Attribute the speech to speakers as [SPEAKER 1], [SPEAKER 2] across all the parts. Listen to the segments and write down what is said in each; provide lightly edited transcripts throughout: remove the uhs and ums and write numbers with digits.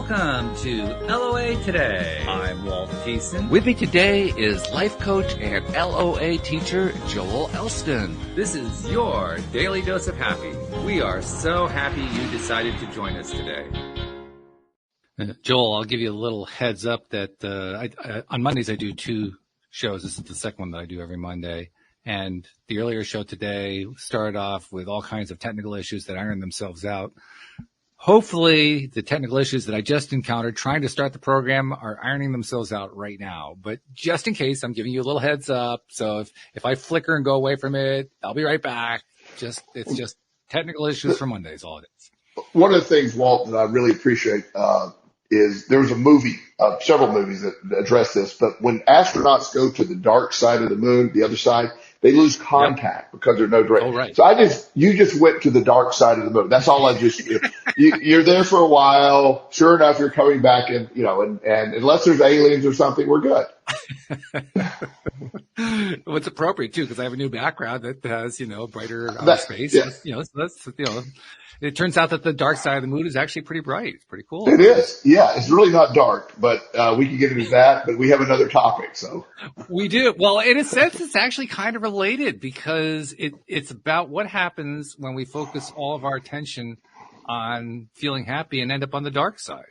[SPEAKER 1] Welcome to LOA Today. I'm Walt.
[SPEAKER 2] With me today is life coach and LOA teacher Joel Elston.
[SPEAKER 1] This is your daily dose of happy. We are so happy you decided to join us today.
[SPEAKER 2] Joel, I'll give you a little heads up that on Mondays I do two shows. This is the second one that I do every Monday. And the earlier show today started off with all kinds of technical issues that iron themselves out. Hopefully, the technical issues that I just encountered trying to start the program are ironing themselves out right now. But just in case, I'm giving you a little heads up. So if I flicker and go away from it, I'll be right back. It's just technical issues for Mondays, all it is.
[SPEAKER 3] One of the things, Walt, that I really appreciate is there's a movie, several movies that address this, but when astronauts go to the dark side of the moon, the other side, they lose contact because there's no direct.
[SPEAKER 2] Oh, right.
[SPEAKER 3] So you just went to the dark side of the moon. That's all you're there for a while. Sure enough, you're coming back and unless there's aliens or something, we're good.
[SPEAKER 2] Well, it's appropriate too, because I have a new background that has, brighter space.
[SPEAKER 3] Yeah.
[SPEAKER 2] So that's, it turns out that the dark side of the moon is actually pretty bright. It's pretty cool.
[SPEAKER 3] It is. Yeah. It's really not dark, but, we can get into that, but we have another topic. So
[SPEAKER 2] we do. Well, in a sense, it's actually kind of related because it's about what happens when we focus all of our attention on feeling happy and end up on the dark side.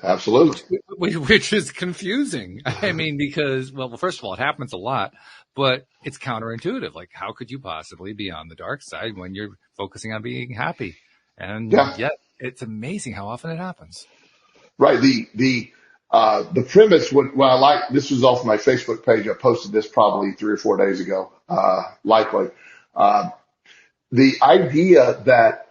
[SPEAKER 3] Absolutely.
[SPEAKER 2] Which is confusing. I mean, because, well, first of all, it happens a lot, but it's counterintuitive. Like, how could you possibly be on the dark side when you're focusing on being happy? And yet it's amazing how often it happens.
[SPEAKER 3] Right. The premise, this was off my Facebook page. I posted this probably 3 or 4 days ago, likely. The idea that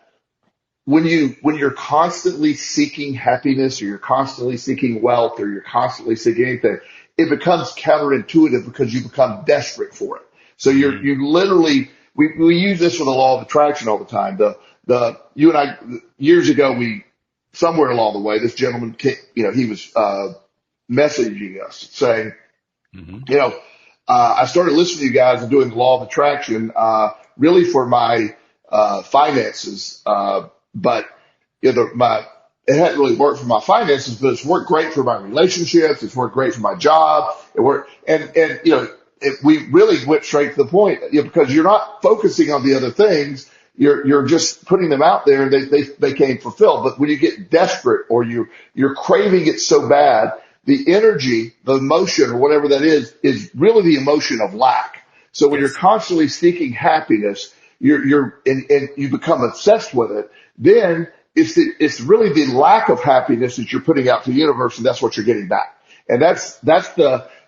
[SPEAKER 3] when you're constantly seeking happiness or you're constantly seeking wealth or you're constantly seeking anything, it becomes counterintuitive because you become desperate for it. So you literally, we use this with the law of attraction all the time. You and I, years ago, somewhere along the way, this gentleman, he was, messaging us saying, I started listening to you guys and doing the law of attraction, really for my, finances. But it hadn't really worked for my finances, but it's worked great for my relationships. It's worked great for my job. It worked. We really went straight to the point, because you're not focusing on the other things. You're just putting them out there and they can't fulfill. But when you get desperate or you're craving it so bad, the energy, the emotion or whatever that is really the emotion of lack. So when you're constantly seeking happiness, and you become obsessed with it, then it's really the lack of happiness that you're putting out to the universe, and that's what you're getting back. And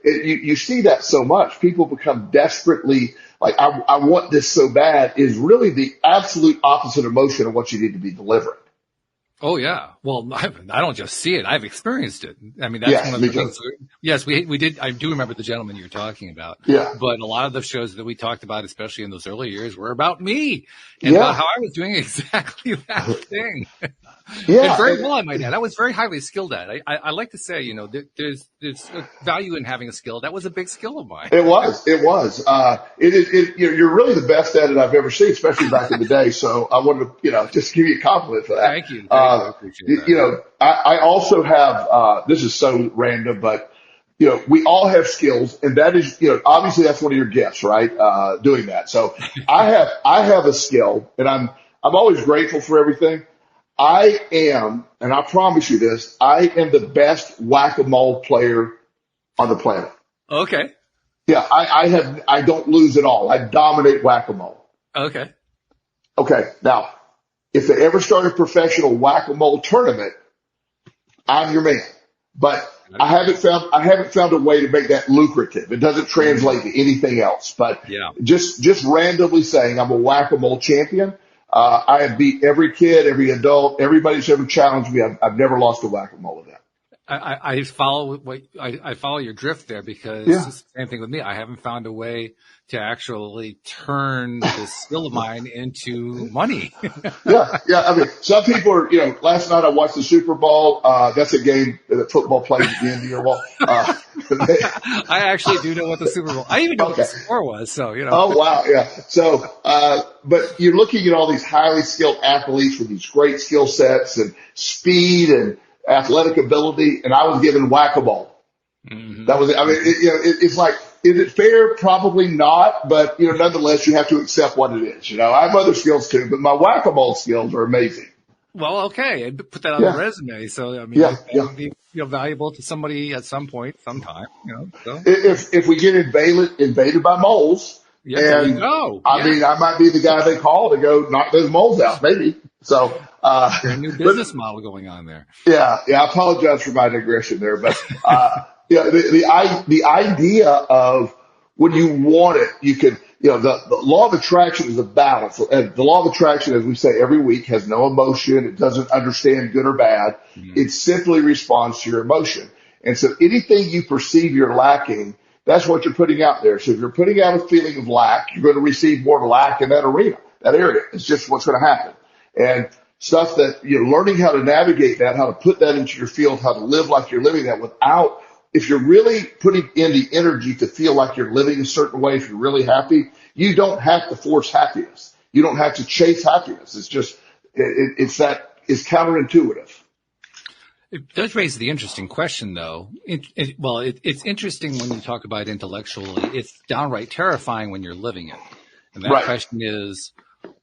[SPEAKER 3] you see that so much. People become desperately like, I want this so bad, is really the absolute opposite emotion of what you need to be delivering.
[SPEAKER 2] Oh yeah. Well, I don't just see it. I've experienced it. I mean, that's one of the things. Yes, we did. I do remember the gentleman you're talking about. Yeah. But a lot of the shows that we talked about, especially in those early years, were about me and about how I was doing exactly that thing. Yeah. And very well, I might add. I was very highly skilled at it. I like to say, there's a value in having a skill. That was a big skill of mine. It was.
[SPEAKER 3] You're really the best at it I've ever seen, especially back in the day. So I wanted to, just give you a compliment for that.
[SPEAKER 2] Thank you. I appreciate that.
[SPEAKER 3] I also have, this is so random, but, we all have skills, and that is, obviously that's one of your gifts, right? Doing that. So I have a skill, and I'm always grateful for everything. I am, and I promise you this, I am the best whack-a-mole player on the planet.
[SPEAKER 2] Okay.
[SPEAKER 3] Yeah, I don't lose at all. I dominate whack-a-mole.
[SPEAKER 2] Okay.
[SPEAKER 3] Now, if they ever start a professional whack-a-mole tournament, I'm your man. But I haven't found a way to make that lucrative. It doesn't translate to anything else. But just randomly saying I'm a whack-a-mole champion. I have beat every kid, every adult, everybody's ever challenged me. I've never lost a whack-a-mole event.
[SPEAKER 2] I follow your drift there, because it's the same thing with me. I haven't found a way to actually turn this skill of mine into money.
[SPEAKER 3] Yeah. I mean, some people are, last night I watched the Super Bowl. That's a game that football plays at the end of your wall.
[SPEAKER 2] I actually do know what the Super Bowl, I even know what the score was. So,
[SPEAKER 3] Oh, wow. Yeah. So, but you're looking at all these highly skilled athletes with these great skill sets and speed and athletic ability, and I was given whack-a-mole.
[SPEAKER 2] Hmm.
[SPEAKER 3] That was it. I mean, it's like, is it fair? Probably not, but nonetheless, you have to accept what it is. I have other skills too, but my whack-a-mole skills are amazing.
[SPEAKER 2] Well, okay, and put that on the
[SPEAKER 3] Yeah,
[SPEAKER 2] resume. So, I mean,
[SPEAKER 3] yeah,
[SPEAKER 2] that
[SPEAKER 3] yeah.
[SPEAKER 2] would be valuable to somebody at some point, sometime. So
[SPEAKER 3] If we get invaded by moles,
[SPEAKER 2] yeah, there you
[SPEAKER 3] and
[SPEAKER 2] go.
[SPEAKER 3] I
[SPEAKER 2] Yeah,
[SPEAKER 3] mean, I might be the guy they call to go knock those moles out, maybe. So,
[SPEAKER 2] brand new
[SPEAKER 3] but
[SPEAKER 2] business model going on there.
[SPEAKER 3] yeah, I apologize for my digression there, but yeah, the idea of when you want it, you can, the law of attraction is a balance. And the law of attraction, as we say every week, has no emotion. It doesn't understand good or bad.
[SPEAKER 2] Mhm.
[SPEAKER 3] It simply responds to your emotion. And so anything you perceive you're lacking, that's what you're putting out there. So if you're putting out a feeling of lack, you're going to receive more lack in that arena, that area. It's just what's going to happen. And stuff that you're learning how to navigate that, how to put that into your field, how to live like you're living that without, if you're really putting in the energy to feel like you're living a certain way, if you're really happy, you don't have to force happiness. You don't have to chase happiness. It's just, it's counterintuitive.
[SPEAKER 2] It does raise the interesting question, though. It's interesting when you talk about it intellectually. It's downright terrifying when you're living it. And that
[SPEAKER 3] Right.
[SPEAKER 2] question is,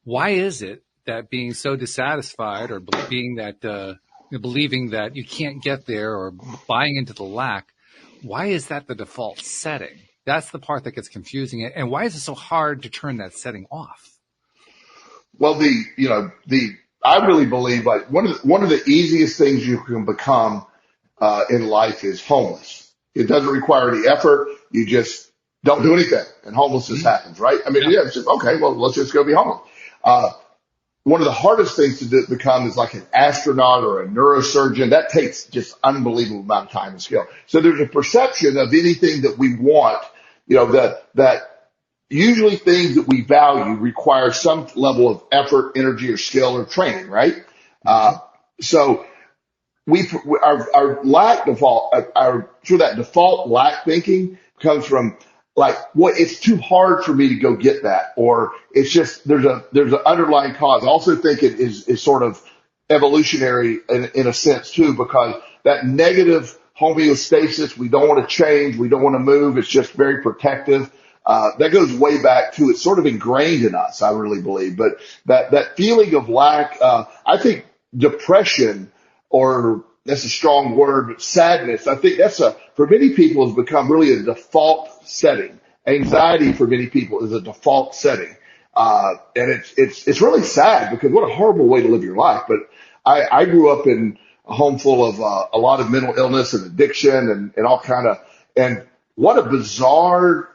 [SPEAKER 2] why is it that being so dissatisfied or being that believing that you can't get there or buying into the lack, why is that the default setting? That's the part that gets confusing. And why is it so hard to turn that setting off?
[SPEAKER 3] Well, I really believe like one of the easiest things you can become in life is homeless. It doesn't require any effort. You just don't do anything, and homelessness happens, right? I mean, yeah, it's just okay. Well, let's just go be homeless. One of the hardest things to become is like an astronaut or a neurosurgeon. That takes just unbelievable amount of time and skill. So there's a perception of anything that we want, that usually things that we value require some level of effort, energy, or skill or training, right? So our lack default, that default lack thinking comes from like, it's too hard for me to go get that, or it's just, there's an underlying cause. I also think it is sort of evolutionary in a sense too, because that negative homeostasis, we don't want to change, we don't want to move. It's just very protective. That goes way back to, it's sort of ingrained in us, I really believe. But that feeling of lack, I think depression, or that's a strong word, but sadness, I think for many people has become really a default setting. Anxiety for many people is a default setting. And it's really sad, because what a horrible way to live your life. But I grew up in a home full of a lot of mental illness and addiction and all and what a bizarre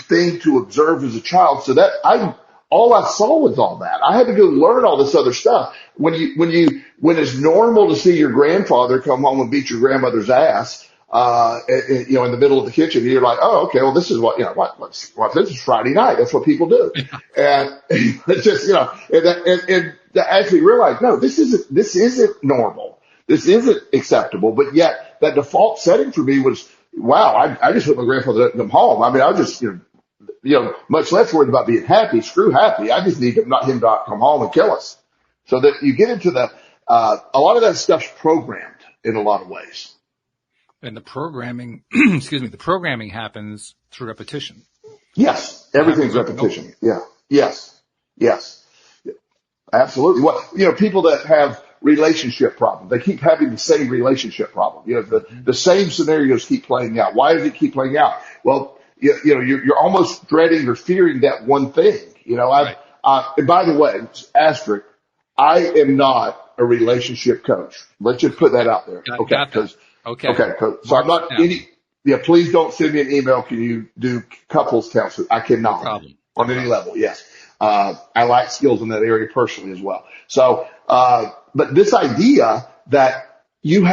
[SPEAKER 3] thing to observe as a child. So that all I saw was all that. I had to go learn all this other stuff. When it's normal to see your grandfather come home and beat your grandmother's ass, in the middle of the kitchen, you're like, oh, okay, well, this is this is Friday night. That's what people do. And it's just, and to actually realize, no, this isn't normal. This isn't acceptable. But yet that default setting for me was, wow, I just hope my grandfather doesn't come home. I mean, I just, much less worried about being happy. Screw happy. I just need him not to come home and kill us. So that you get into a lot of that stuff's programmed in a lot of ways.
[SPEAKER 2] And the programming, the programming happens through repetition.
[SPEAKER 3] Yes. Everything's repetition. Yeah. Yes. Yes. Absolutely. People that have relationship problems, they keep having the same relationship problem. The same scenarios keep playing out. Why does it keep playing out? Well, you're almost dreading or fearing that one thing.
[SPEAKER 2] Right.
[SPEAKER 3] And by the way, asterisk, I am not a relationship coach. Let's just put that out there.
[SPEAKER 2] Okay.
[SPEAKER 3] Okay. So I'm not please don't send me an email. Can you do couples counseling? I cannot.
[SPEAKER 2] No problem.
[SPEAKER 3] On any level. Yes. I lack skills in that area personally as well. So, but this idea that we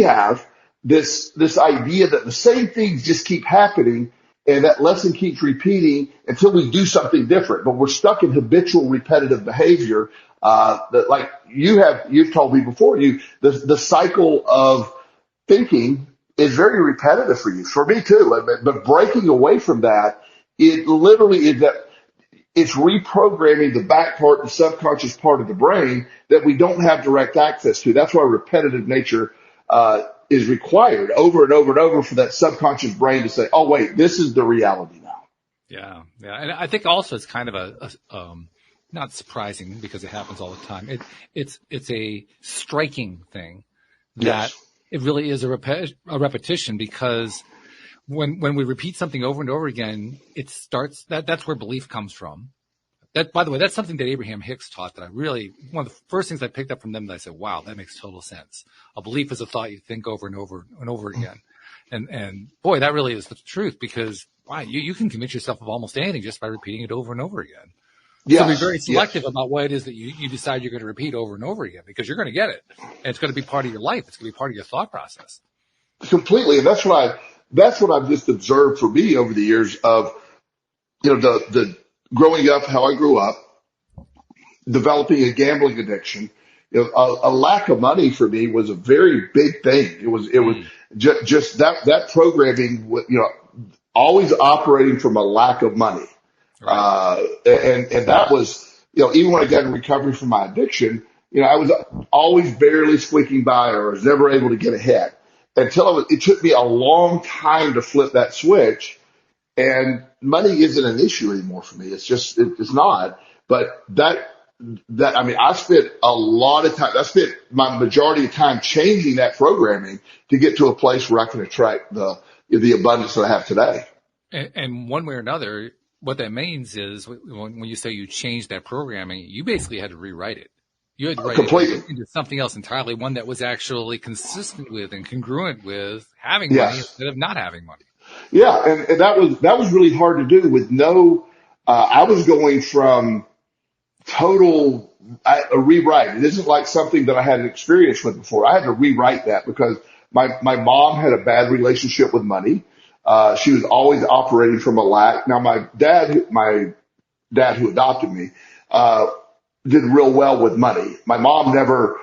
[SPEAKER 3] have this idea that the same things just keep happening, and that lesson keeps repeating until we do something different. But we're stuck in habitual repetitive behavior, that like you've told me before, the cycle of thinking is very repetitive for you. For me too. But breaking away from that, it literally is that it's reprogramming the back part, the subconscious part of the brain that we don't have direct access to. That's why repetitive nature is required over and over and over for that subconscious brain to say, oh, wait, this is the reality now.
[SPEAKER 2] Yeah. Yeah. And I think also it's kind of not surprising because it happens all the time. It's a striking thing that
[SPEAKER 3] Yes.
[SPEAKER 2] it really is a repetition, because when we repeat something over and over again, it starts that's where belief comes from. That, by the way, that's something that Abraham Hicks taught that one of the first things I picked up from them that I said, wow, that makes total sense. A belief is a thought you think over and over and over again. And boy, that really is the truth, because wow, you can convince yourself of almost anything just by repeating it over and over again.
[SPEAKER 3] Yes.
[SPEAKER 2] So be very selective about what it is that you decide you're going to repeat over and over again, because you're going to get it. And it's going to be part of your life. It's going to be part of your thought process.
[SPEAKER 3] Completely. And that's what I've just observed for me over the years of, the growing up, how I grew up, developing a gambling addiction. A lack of money for me was a very big thing. It was just that programming, always operating from a lack of money.
[SPEAKER 2] Right.
[SPEAKER 3] And that was, even when I got in recovery from my addiction, I was always barely squeaking by, or was never able to get ahead until it took me a long time to flip that switch. And money isn't an issue anymore for me. It's not. But I spent a lot of time. I spent my majority of time changing that programming to get to a place where I can attract the abundance that I have today.
[SPEAKER 2] And one way or another, what that means is when you say you changed that programming, you basically had to rewrite it. You had to write
[SPEAKER 3] Completely.
[SPEAKER 2] it into something else entirely, one that was actually consistent with and congruent with having money instead of not having money.
[SPEAKER 3] Yeah, and that was really hard to do with I was going from a rewrite. It isn't like something that I had an experience with before. I had to rewrite that because my mom had a bad relationship with money. She was always operating from a lack. Now my dad who adopted me, did real well with money. My mom never,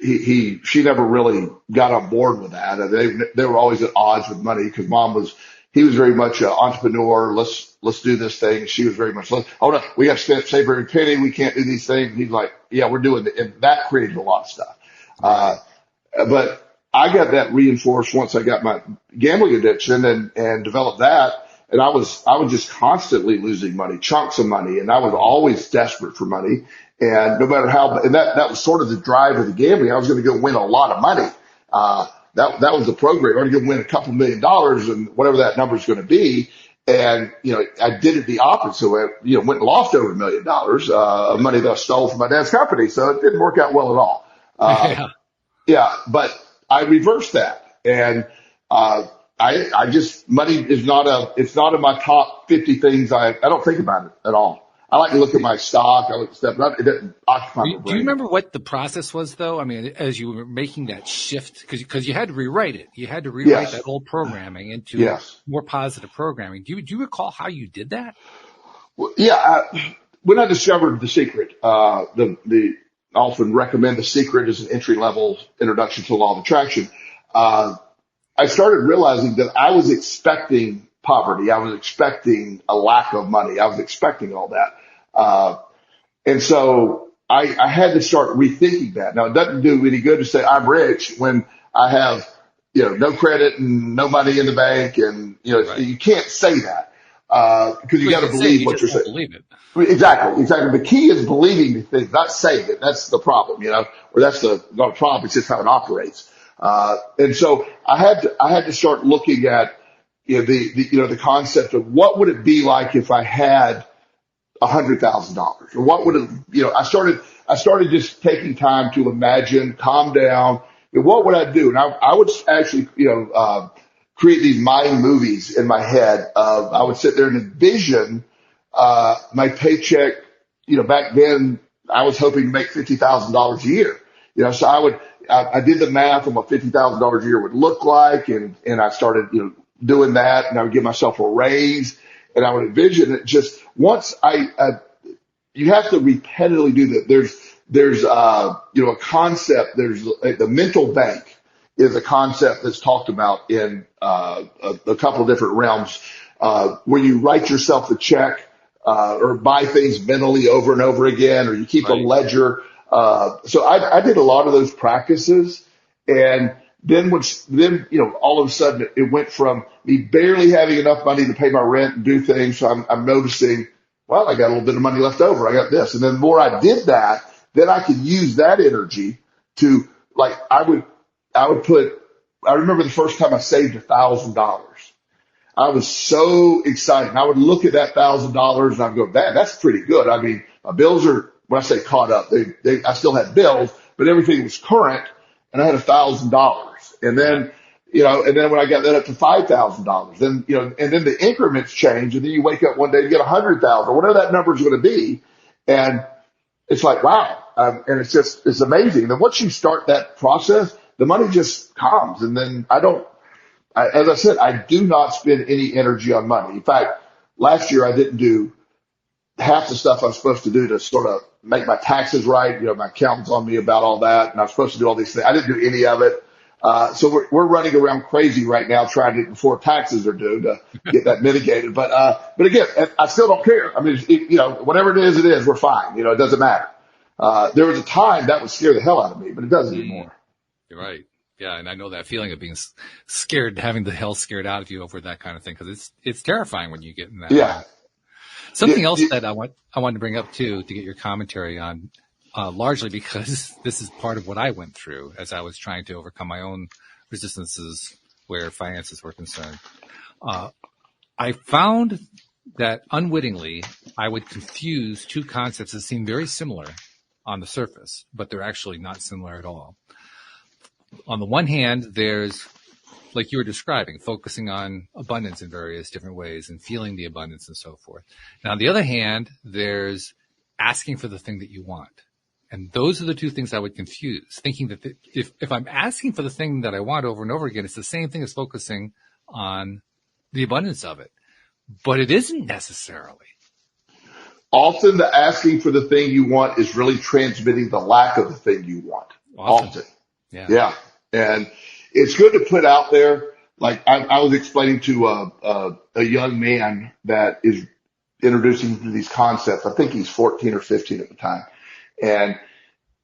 [SPEAKER 3] she never really got on board with that. They were always at odds with money because he was very much an entrepreneur. Let's do this thing. She was very much, oh no, we have to save every penny. We can't do these things. And he's like, yeah, we're doing it. And that created a lot of stuff. But I got that reinforced once I got my gambling addiction and developed that. And I was just constantly losing money, chunks of money. And I was always desperate for money. And no matter and that was sort of the drive of the gambling. I was going to go win a lot of money. That was the program. I was going to win a couple $1 million and whatever that number is going to be. And, I did it the opposite way. Went and lost over $1 million, of money that I stole from my dad's company. So it didn't work out well at all. Yeah, but I reversed that. And, money is it's not in my top 50 things. I don't think about it at all. I like to look at my stock. I look at stuff, but it doesn't occupy my brain.
[SPEAKER 2] Do you remember what the process was, though? I mean, as you were making that shift, because you had to rewrite it. You had to rewrite that old programming into more positive programming. Do you recall how you did that?
[SPEAKER 3] Well, when I discovered The Secret, I often recommend The Secret as an entry-level introduction to the law of attraction. I started realizing that I was expecting poverty. I was expecting a lack of money. I was expecting all that. And so I had to start rethinking that. Now, it doesn't do any good to say I'm rich when I have, no credit and no money in the bank. And, you can't say that, because you got to believe what you're saying.
[SPEAKER 2] Believe it.
[SPEAKER 3] Exactly. The key is believing the thing, not saying it. That's the problem, or that's not a problem. It's just how it operates. And so I had to start looking at, the concept of what would it be like if I had $100,000, or what would it, I started just taking time to imagine, calm down, what would I do? And I would actually, create these mind movies in my head of, I would sit there and envision, my paycheck, back then I was hoping to make $50,000 a year, so I did the math on what $50,000 a year would look like. And I started, doing that, and I would give myself a raise, and I would envision it. Just once you have to repetitively do that. There's a concept. There's the mental bank is a concept that's talked about in, a couple of different realms, where you write yourself a check, or buy things mentally over and over again, or you keep a ledger. So I did a lot of those practices, And then, all of a sudden it went from me barely having enough money to pay my rent and do things. So I'm noticing, well, I got a little bit of money left over. I got this. And then the more I did that, then I could use that energy to, like, I remember the first time I saved $1,000. I was so excited. And I would look at that $1,000 and I'd go, man, that's pretty good. I mean, my bills are, when I say caught up, I still had bills, but everything was current, and I had $1,000. And then, when I got that up to $5,000, then, and then the increments change, and then you wake up one day and get 100,000 or whatever that number is going to be. And it's like, wow. And it's amazing. Then once you start that process, the money just comes. And then as I said, I do not spend any energy on money. In fact, last year I didn't do half the stuff I'm supposed to do to sort of make my taxes right. My accountant's on me about all that, and I'm supposed to do all these things. I didn't do any of it. So we're running around crazy right now trying to, before taxes are due, to get that mitigated. But again, I still don't care. I mean, whatever it is, we're fine. It doesn't matter. There was a time that would scare the hell out of me, but it doesn't anymore.
[SPEAKER 2] You're right. Yeah. And I know that feeling of being scared, having the hell scared out of you over that kind of thing, because it's terrifying when you get in that.
[SPEAKER 3] Yeah.
[SPEAKER 2] Something else that I wanted to bring up too, to get your commentary on, largely because this is part of what I went through as I was trying to overcome my own resistances where finances were concerned. I found that unwittingly I would confuse two concepts that seem very similar on the surface, but they're actually not similar at all. On the one hand, there's, like you were describing, focusing on abundance in various different ways and feeling the abundance and so forth. And on the other hand, there's asking for the thing that you want. And those are the two things I would confuse, thinking that if I'm asking for the thing that I want over and over again, it's the same thing as focusing on the abundance of it. But it isn't necessarily.
[SPEAKER 3] Often the asking for the thing you want is really transmitting the lack of the thing you want. Often. Yeah. And it's good to put out there. Like I was explaining to a young man that is introducing him to these concepts. I think he's 14 or 15 at the time. And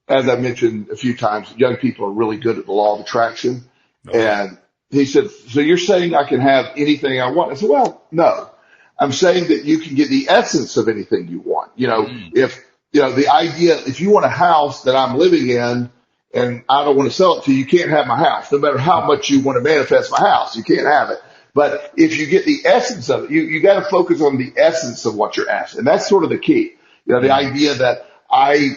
[SPEAKER 3] as I mentioned a few times, young people are really good at the law of attraction. Okay. And he said, so you're saying I can have anything I want? I said, well, no. I'm saying that you can get the essence of anything you want. If the idea, if you want a house that I'm living in and I don't want to sell it to you, you can't have my house. No matter how much you want to manifest my house, you can't have it. But if you get the essence of it, you got to focus on the essence of what you're asking. And that's sort of the key. The idea that I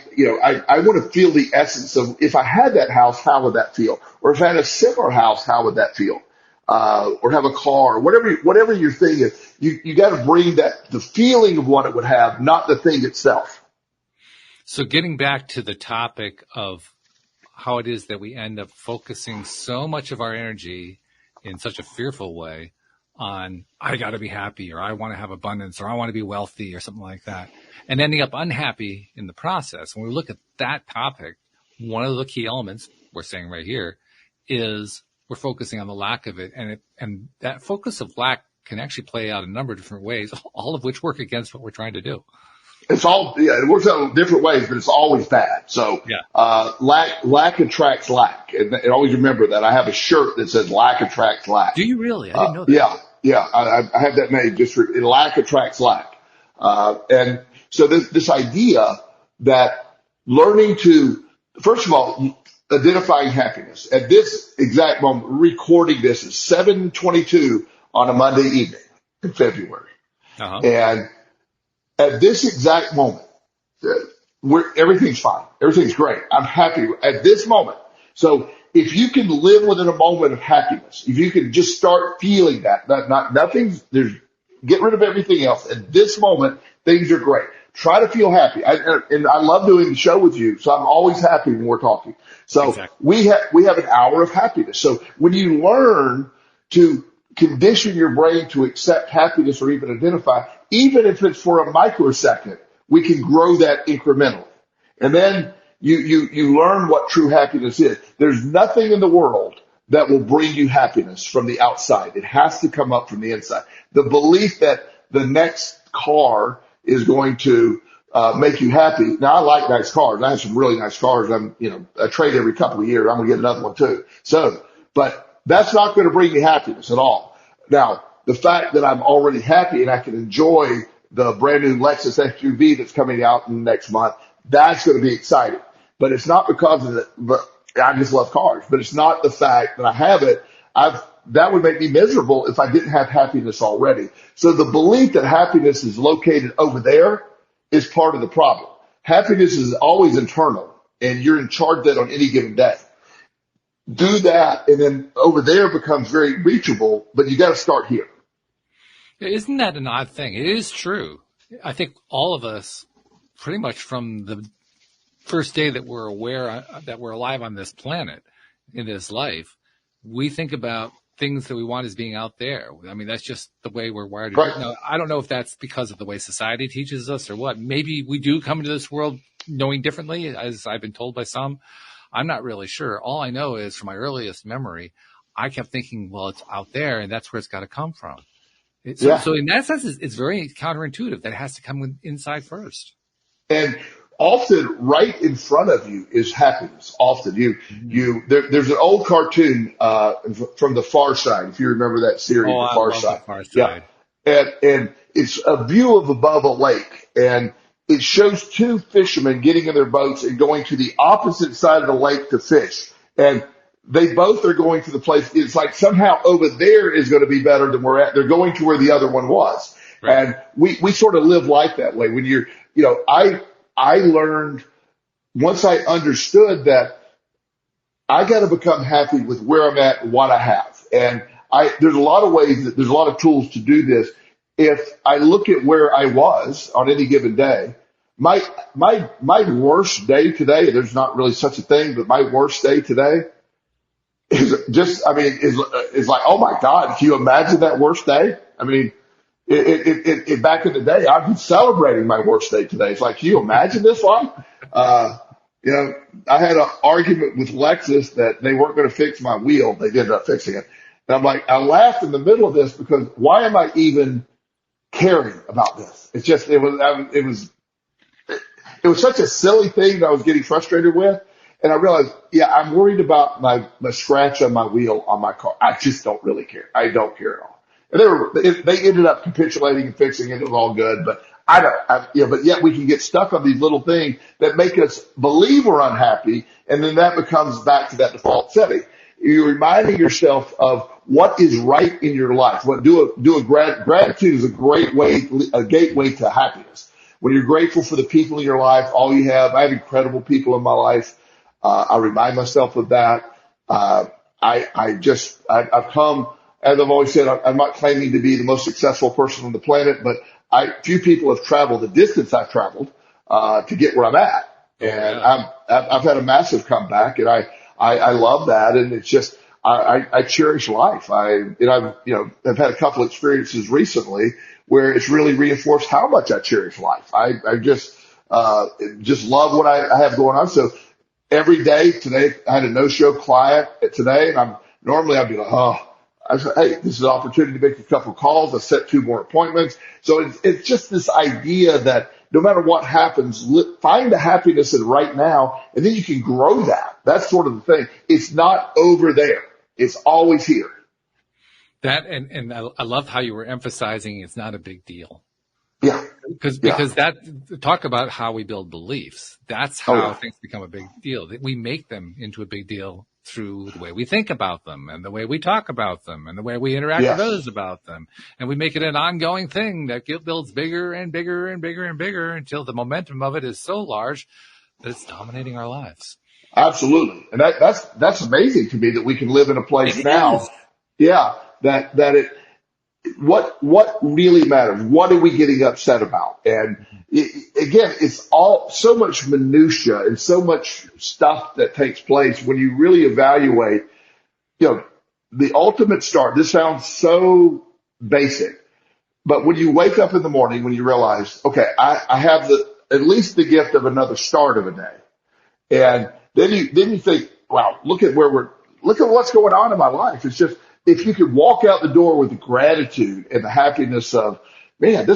[SPEAKER 3] want to feel the essence of, if I had that house, how would that feel? Or if I had a similar house, how would that feel? Or have a car, or whatever your thing is, you got to bring the feeling of what it would have, not the thing itself.
[SPEAKER 2] So getting back to the topic of how it is that we end up focusing so much of our energy in such a fearful way on, I got to be happy, or I want to have abundance, or I want to be wealthy, or something like that, and ending up unhappy in the process. When we look at that topic, one of the key elements we're saying right here is we're focusing on the lack of it. And that focus of lack can actually play out a number of different ways, all of which work against what we're trying to do.
[SPEAKER 3] It works out in different ways, but it's always bad. So, lack attracts lack. And always remember that. I have a shirt that says lack attracts lack.
[SPEAKER 2] Do you really? I didn't know that.
[SPEAKER 3] Yeah. I have that made lack attracts lack. And so this idea that learning to, first of all, identifying happiness. At this exact moment, recording this is 7:22 on a Monday evening in February. Uh-huh. And at this exact moment, everything's fine. Everything's great. I'm happy at this moment. So if you can live within a moment of happiness, if you can just start feeling get rid of everything else. At this moment, things are great. Try to feel happy. And I love doing the show with you, so I'm always happy when we're talking. So exactly. we have an hour of happiness. So when you learn to condition your brain to accept happiness or even identify, even if it's for a microsecond, we can grow that incrementally. And then you learn what true happiness is. There's nothing in the world that will bring you happiness from the outside. It has to come up from the inside. The belief that the next car is going to make you happy. Now I like nice cars. I have some really nice cars. I trade every couple of years. I'm going to get another one too. So, but that's not going to bring me happiness at all. Now, the fact that I'm already happy and I can enjoy the brand new Lexus SUV that's coming out in the next month, that's going to be exciting. But it's not because of it, but I just love cars, but it's not the fact that I have it. That would make me miserable if I didn't have happiness already. So the belief that happiness is located over there is part of the problem. Happiness is always internal, and you're in charge of that on any given day. Do that, and then over there becomes very reachable, but you got to start here.
[SPEAKER 2] Isn't that an odd thing? It is true. I think all of us, pretty much from the first day that we're aware that we're alive on this planet, in this life, we think about things that we want as being out there. I mean, that's just the way we're wired.
[SPEAKER 3] Right.
[SPEAKER 2] Now, I don't know if that's because of the way society teaches us or what. Maybe we do come into this world knowing differently, as I've been told by some. I'm not really sure. All I know is from my earliest memory, I kept thinking, well, it's out there and that's where it's got to come from. So in that sense, it's very counterintuitive that it has to come inside first.
[SPEAKER 3] And often right in front of you is happiness. Often there's an old cartoon, from The Far Side. If you remember that series, The Far Side.
[SPEAKER 2] The Far Side.
[SPEAKER 3] Yeah. And it's a view of above a lake, and it shows two fishermen getting in their boats and going to the opposite side of the lake to fish. And they both are going to the place. It's like somehow over there is going to be better than we're at. They're going to where the other one was. Right. And we sort of live life that way. When I learned once I understood that I got to become happy with where I'm at and what I have. And there's a lot of ways there's a lot of tools to do this. If I look at where I was on any given day, my worst day today, there's not really such a thing, but my worst day today is like, oh my God, can you imagine that worst day? I mean, it back in the day, I've been celebrating my worst day today. It's like, can you imagine this one? I had an argument with Lexus that they weren't going to fix my wheel. They ended up fixing it. And I'm like, I laughed in the middle of this because why am I even caring about this? It's just, it was such a silly thing that I was getting frustrated with. And I realized, I'm worried about my scratch on my wheel on my car. I just don't really care. I don't care at all. And they ended up capitulating and fixing it. It was all good, but but yet we can get stuck on these little things that make us believe we're unhappy. And then that becomes back to that default setting. You're reminding yourself of what is right in your life. Gratitude is a great way, a gateway to happiness. When you're grateful for the people in your life, all you have, I have incredible people in my life. I remind myself of that. I've come, as I've always said, I'm not claiming to be the most successful person on the planet, but few people have traveled the distance I've traveled, to get where I'm at. And I've had a massive comeback, and I love that. And it's just, I cherish life. I've had a couple experiences recently where it's really reinforced how much I cherish life. I just love what I have going on. So every day today, I had a no-show client today, and I'd be like, I said, hey, this is an opportunity to make a couple of calls. I set 2 more appointments. So it's just this idea that no matter what happens, find the happiness in right now, and then you can grow that. That's sort of the thing. It's not over there. It's always here.
[SPEAKER 2] That, and I love how you were emphasizing it's not a big deal.
[SPEAKER 3] Yeah.
[SPEAKER 2] Because talk about how we build beliefs. That's how things become a big deal. We make them into a big deal through the way we think about them and the way we talk about them and the way we interact with others about them. And we make it an ongoing thing that builds bigger and bigger and bigger and bigger until the momentum of it is so large that it's dominating our lives.
[SPEAKER 3] Absolutely. And that's amazing to me that we can live in a place now. Yeah. What really matters? What are we getting upset about? And again, it's all so much minutia and so much stuff that takes place when you really evaluate, the ultimate start. This sounds so basic, but when you wake up in the morning, when you realize, okay, I have at least the gift of another start of a day. And then you think, wow, look at what's going on in my life. It's just, if you could walk out the door with the gratitude and the happiness of man,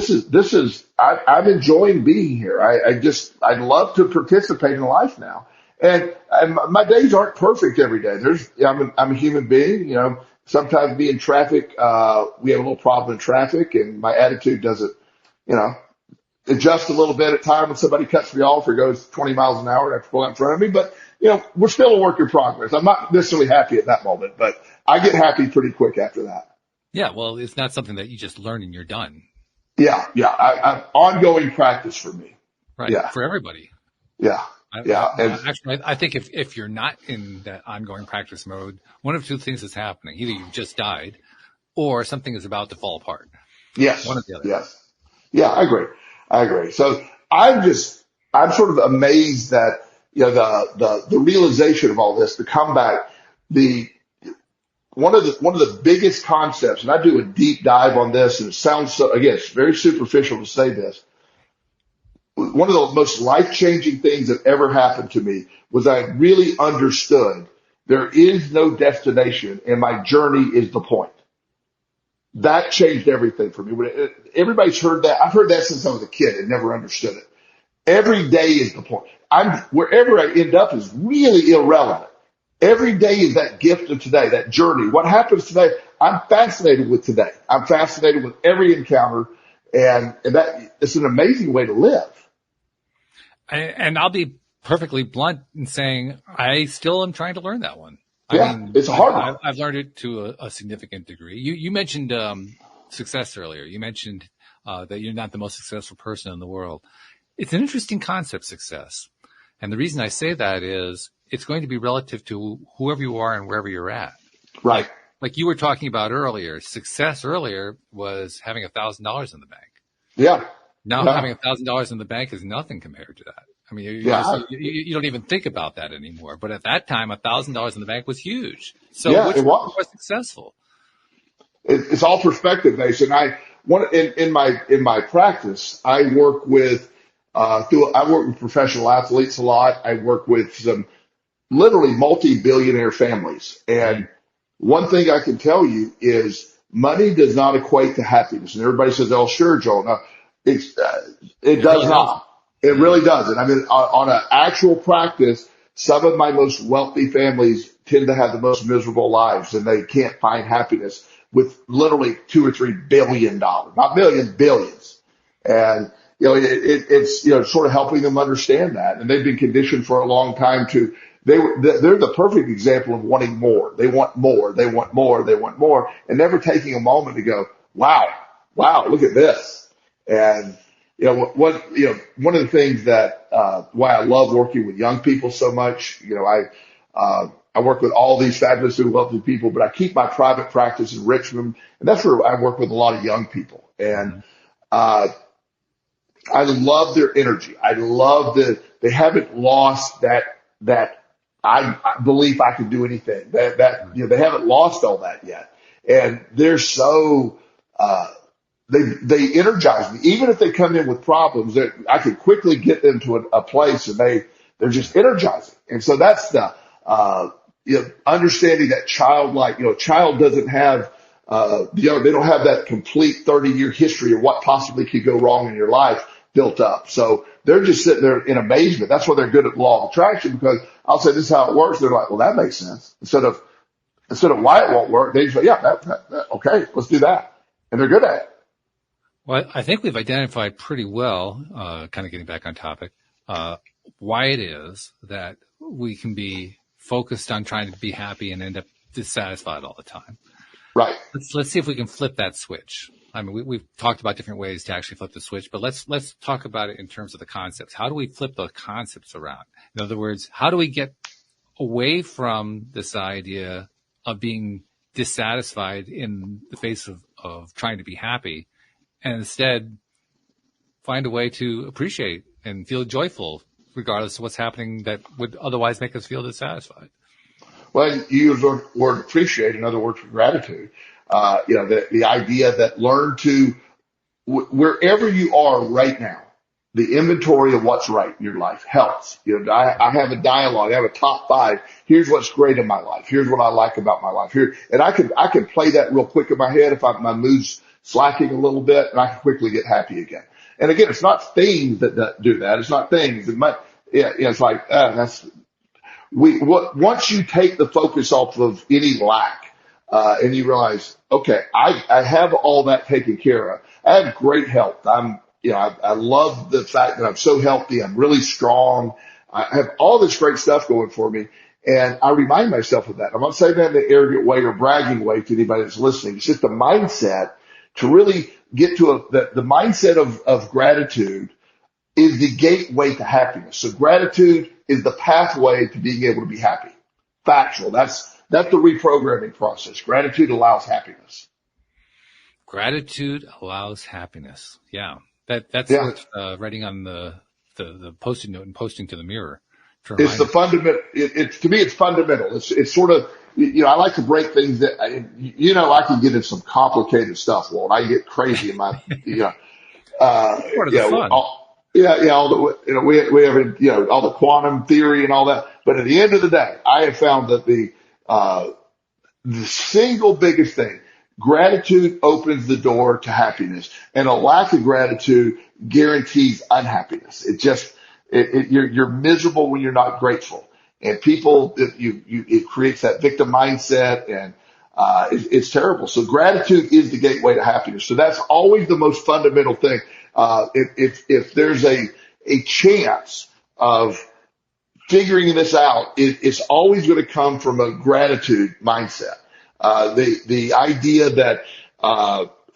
[SPEAKER 3] I'm enjoying being here. I'd love to participate in life now. And my days aren't perfect every day. I'm a human being, sometimes be in traffic. We have a little problem in traffic and my attitude doesn't, you know, adjust a little bit at time when somebody cuts me off or goes 20 miles an hour and have to pull out in front of me. But, we're still a work in progress. I'm not necessarily happy at that moment, but I get happy pretty quick after that.
[SPEAKER 2] Yeah, well, it's not something that you just learn and you're done.
[SPEAKER 3] Yeah. I ongoing practice for me.
[SPEAKER 2] Right.
[SPEAKER 3] Yeah.
[SPEAKER 2] For everybody.
[SPEAKER 3] Yeah.
[SPEAKER 2] Actually, I think if you're not in that ongoing practice mode, one of two things is happening. Either you've just died or something is about to fall apart.
[SPEAKER 3] Yes.
[SPEAKER 2] One or the other.
[SPEAKER 3] Yes. Yeah, I agree. So I'm sort of amazed that, the realization of all this, the comeback, one of the biggest concepts, and I do a deep dive on this, and it sounds so, again, it's very superficial to say this. One of the most life-changing things that ever happened to me was I really understood there is no destination and my journey is the point. That changed everything for me. Everybody's heard that. I've heard that since I was a kid and never understood it. Every day is the point. Wherever I end up is really irrelevant. Every day is that gift of today, that journey. What happens today, I'm fascinated with today. I'm fascinated with every encounter, and that it's an amazing way to live.
[SPEAKER 2] And I'll be perfectly blunt in saying I still am trying to learn that one.
[SPEAKER 3] It's a hard one.
[SPEAKER 2] I've learned it to a significant degree. You mentioned success earlier. You mentioned that you're not the most successful person in the world. It's an interesting concept, success. And the reason I say that is it's going to be relative to whoever you are and wherever you're at.
[SPEAKER 3] Right.
[SPEAKER 2] Like you were talking about earlier, success earlier was having $1,000 in the bank.
[SPEAKER 3] Yeah.
[SPEAKER 2] Now having $1,000 in the bank is nothing compared to that. I mean, you don't even think about that anymore. But at that time, $1,000 in the bank was huge. So which
[SPEAKER 3] it was
[SPEAKER 2] more successful?
[SPEAKER 3] It's all perspective based. And in my practice, I work with professional athletes a lot. I work with some literally multi-billionaire families. And one thing I can tell you is money does not equate to happiness. And everybody says, "Oh, sure, Joel." No, it does not. It really doesn't. I mean, on an actual practice, some of my most wealthy families tend to have the most miserable lives, and they can't find happiness with literally $2 or $3 billion, not millions, billions. And it's sort of helping them understand that, and they've been conditioned for a long time to. They're the perfect example of wanting more. They want more. They want more. They want more, and never taking a moment to go, "Wow, look at this." And one of the things that why I love working with young people so much. I work with all these fabulously wealthy people, but I keep my private practice in Richmond, and that's where I work with a lot of young people. And I love their energy. I love that they haven't lost that I believe I can do anything. They haven't lost all that yet, and they're so they energize me. Even if they come in with problems, that I can quickly get them to a place, and they're just energizing. And so that's the understanding that childlike. Child doesn't have they don't have that complete 30-year history of what possibly could go wrong in your life built up. So they're just sitting there in amazement. That's why they're good at law of attraction, because I'll say this is how it works. They're like, well, that makes sense. Instead of why it won't work, they just say, yeah, that, okay, let's do that. And they're good at it.
[SPEAKER 2] Well, I think we've identified pretty well, kind of getting back on topic, why it is that we can be focused on trying to be happy and end up dissatisfied all the time.
[SPEAKER 3] Right.
[SPEAKER 2] Let's see if we can flip that switch. I mean, we've talked about different ways to actually flip the switch, but let's talk about it in terms of the concepts. How do we flip the concepts around? In other words, how do we get away from this idea of being dissatisfied in the face of trying to be happy, and instead find a way to appreciate and feel joyful regardless of what's happening that would otherwise make us feel dissatisfied?
[SPEAKER 3] Well, you use the word appreciate, in other words, gratitude. The idea that learn to, wherever you are right now, the inventory of what's right in your life helps. I have a dialogue. I have a top 5. Here's what's great in my life. Here's what I like about my life. And I can play that real quick in my head if my mood's slacking a little bit, and I can quickly get happy again. And again, it's not things that do that. It's not things. It's like, that's, once you take the focus off of any lack, and you realize, okay, I have all that taken care of. I have great health. I love the fact that I'm so healthy. I'm really strong. I have all this great stuff going for me. And I remind myself of that. I'm not saying that in an arrogant way or bragging way to anybody that's listening. It's just a mindset to really get to the mindset of gratitude is the gateway to happiness. So gratitude is the pathway to being able to be happy. Factual. That's the reprogramming process. Gratitude allows happiness.
[SPEAKER 2] Gratitude allows happiness. Yeah. That's worth writing on the Post-it note and posting to the mirror.
[SPEAKER 3] It's the fundamental. To me, it's fundamental. It's sort of, I like to break things that, I can get into some complicated stuff, Walt. I get crazy in my,
[SPEAKER 2] part of the fun.
[SPEAKER 3] All the, we have, all the quantum theory and all that. But at the end of the day, I have found that the single biggest thing, gratitude opens the door to happiness, and a lack of gratitude guarantees unhappiness. You're miserable when you're not grateful, and people, it creates that victim mindset, and it's terrible. So gratitude is the gateway to happiness. So that's always the most fundamental thing. If there's a chance of figuring this out, it's always going to come from a gratitude mindset. The idea that,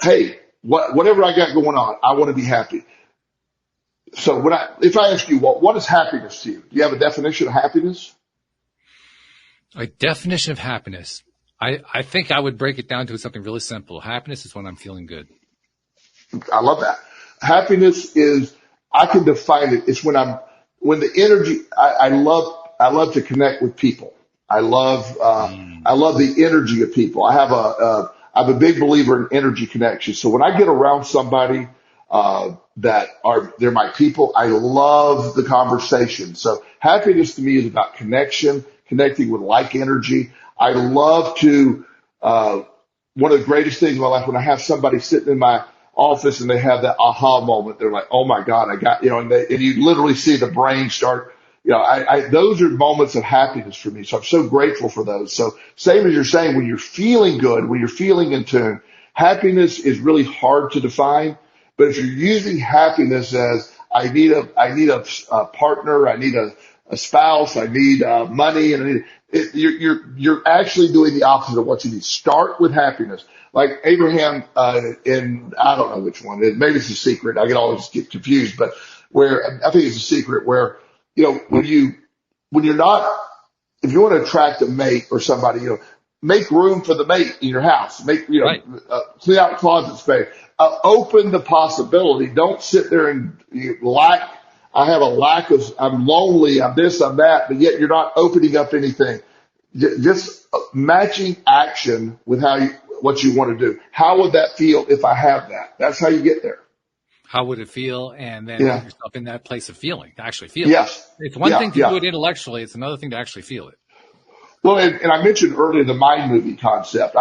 [SPEAKER 3] hey, whatever I got going on, I want to be happy. So if I ask you, what is happiness to you? Do you have a definition of happiness?
[SPEAKER 2] A definition of happiness. I think I would break it down to something really simple. Happiness is when I'm feeling good.
[SPEAKER 3] I love that. Happiness is, I can define it. It's when the energy, I love to connect with people. I love the energy of people. I'm a big believer in energy connection. So when I get around somebody, they're my people, I love the conversation. So happiness to me is about connection, connecting with like energy. I love to, one of the greatest things in my life when I have somebody sitting in my office and they have that aha moment. They're like, oh my God, I got, and you literally see the brain start, those are moments of happiness for me. So I'm so grateful for those. So same as you're saying, when you're feeling good, when you're feeling in tune, happiness is really hard to define. But if you're using happiness as I need a partner, I need a spouse, I need money, and you're actually doing the opposite of what you need. Start with happiness. Like Abraham in, I don't know which one, maybe it's a secret. I can always get confused, but I think it's a secret where, when you're not, if you want to attract a mate or somebody, make room for the mate in your house. Right. Clean out closet space. Open the possibility. Don't sit there and I'm lonely, I'm this, I'm that, but yet you're not opening up anything. Just matching action with what you want to do. How would that feel if I have that? That's how you get there.
[SPEAKER 2] How would it feel? And then put yourself in that place of feeling, to actually feel
[SPEAKER 3] it.
[SPEAKER 2] It's one thing to do it intellectually. It's another thing to actually feel it.
[SPEAKER 3] Well, and I mentioned earlier the mind movie concept.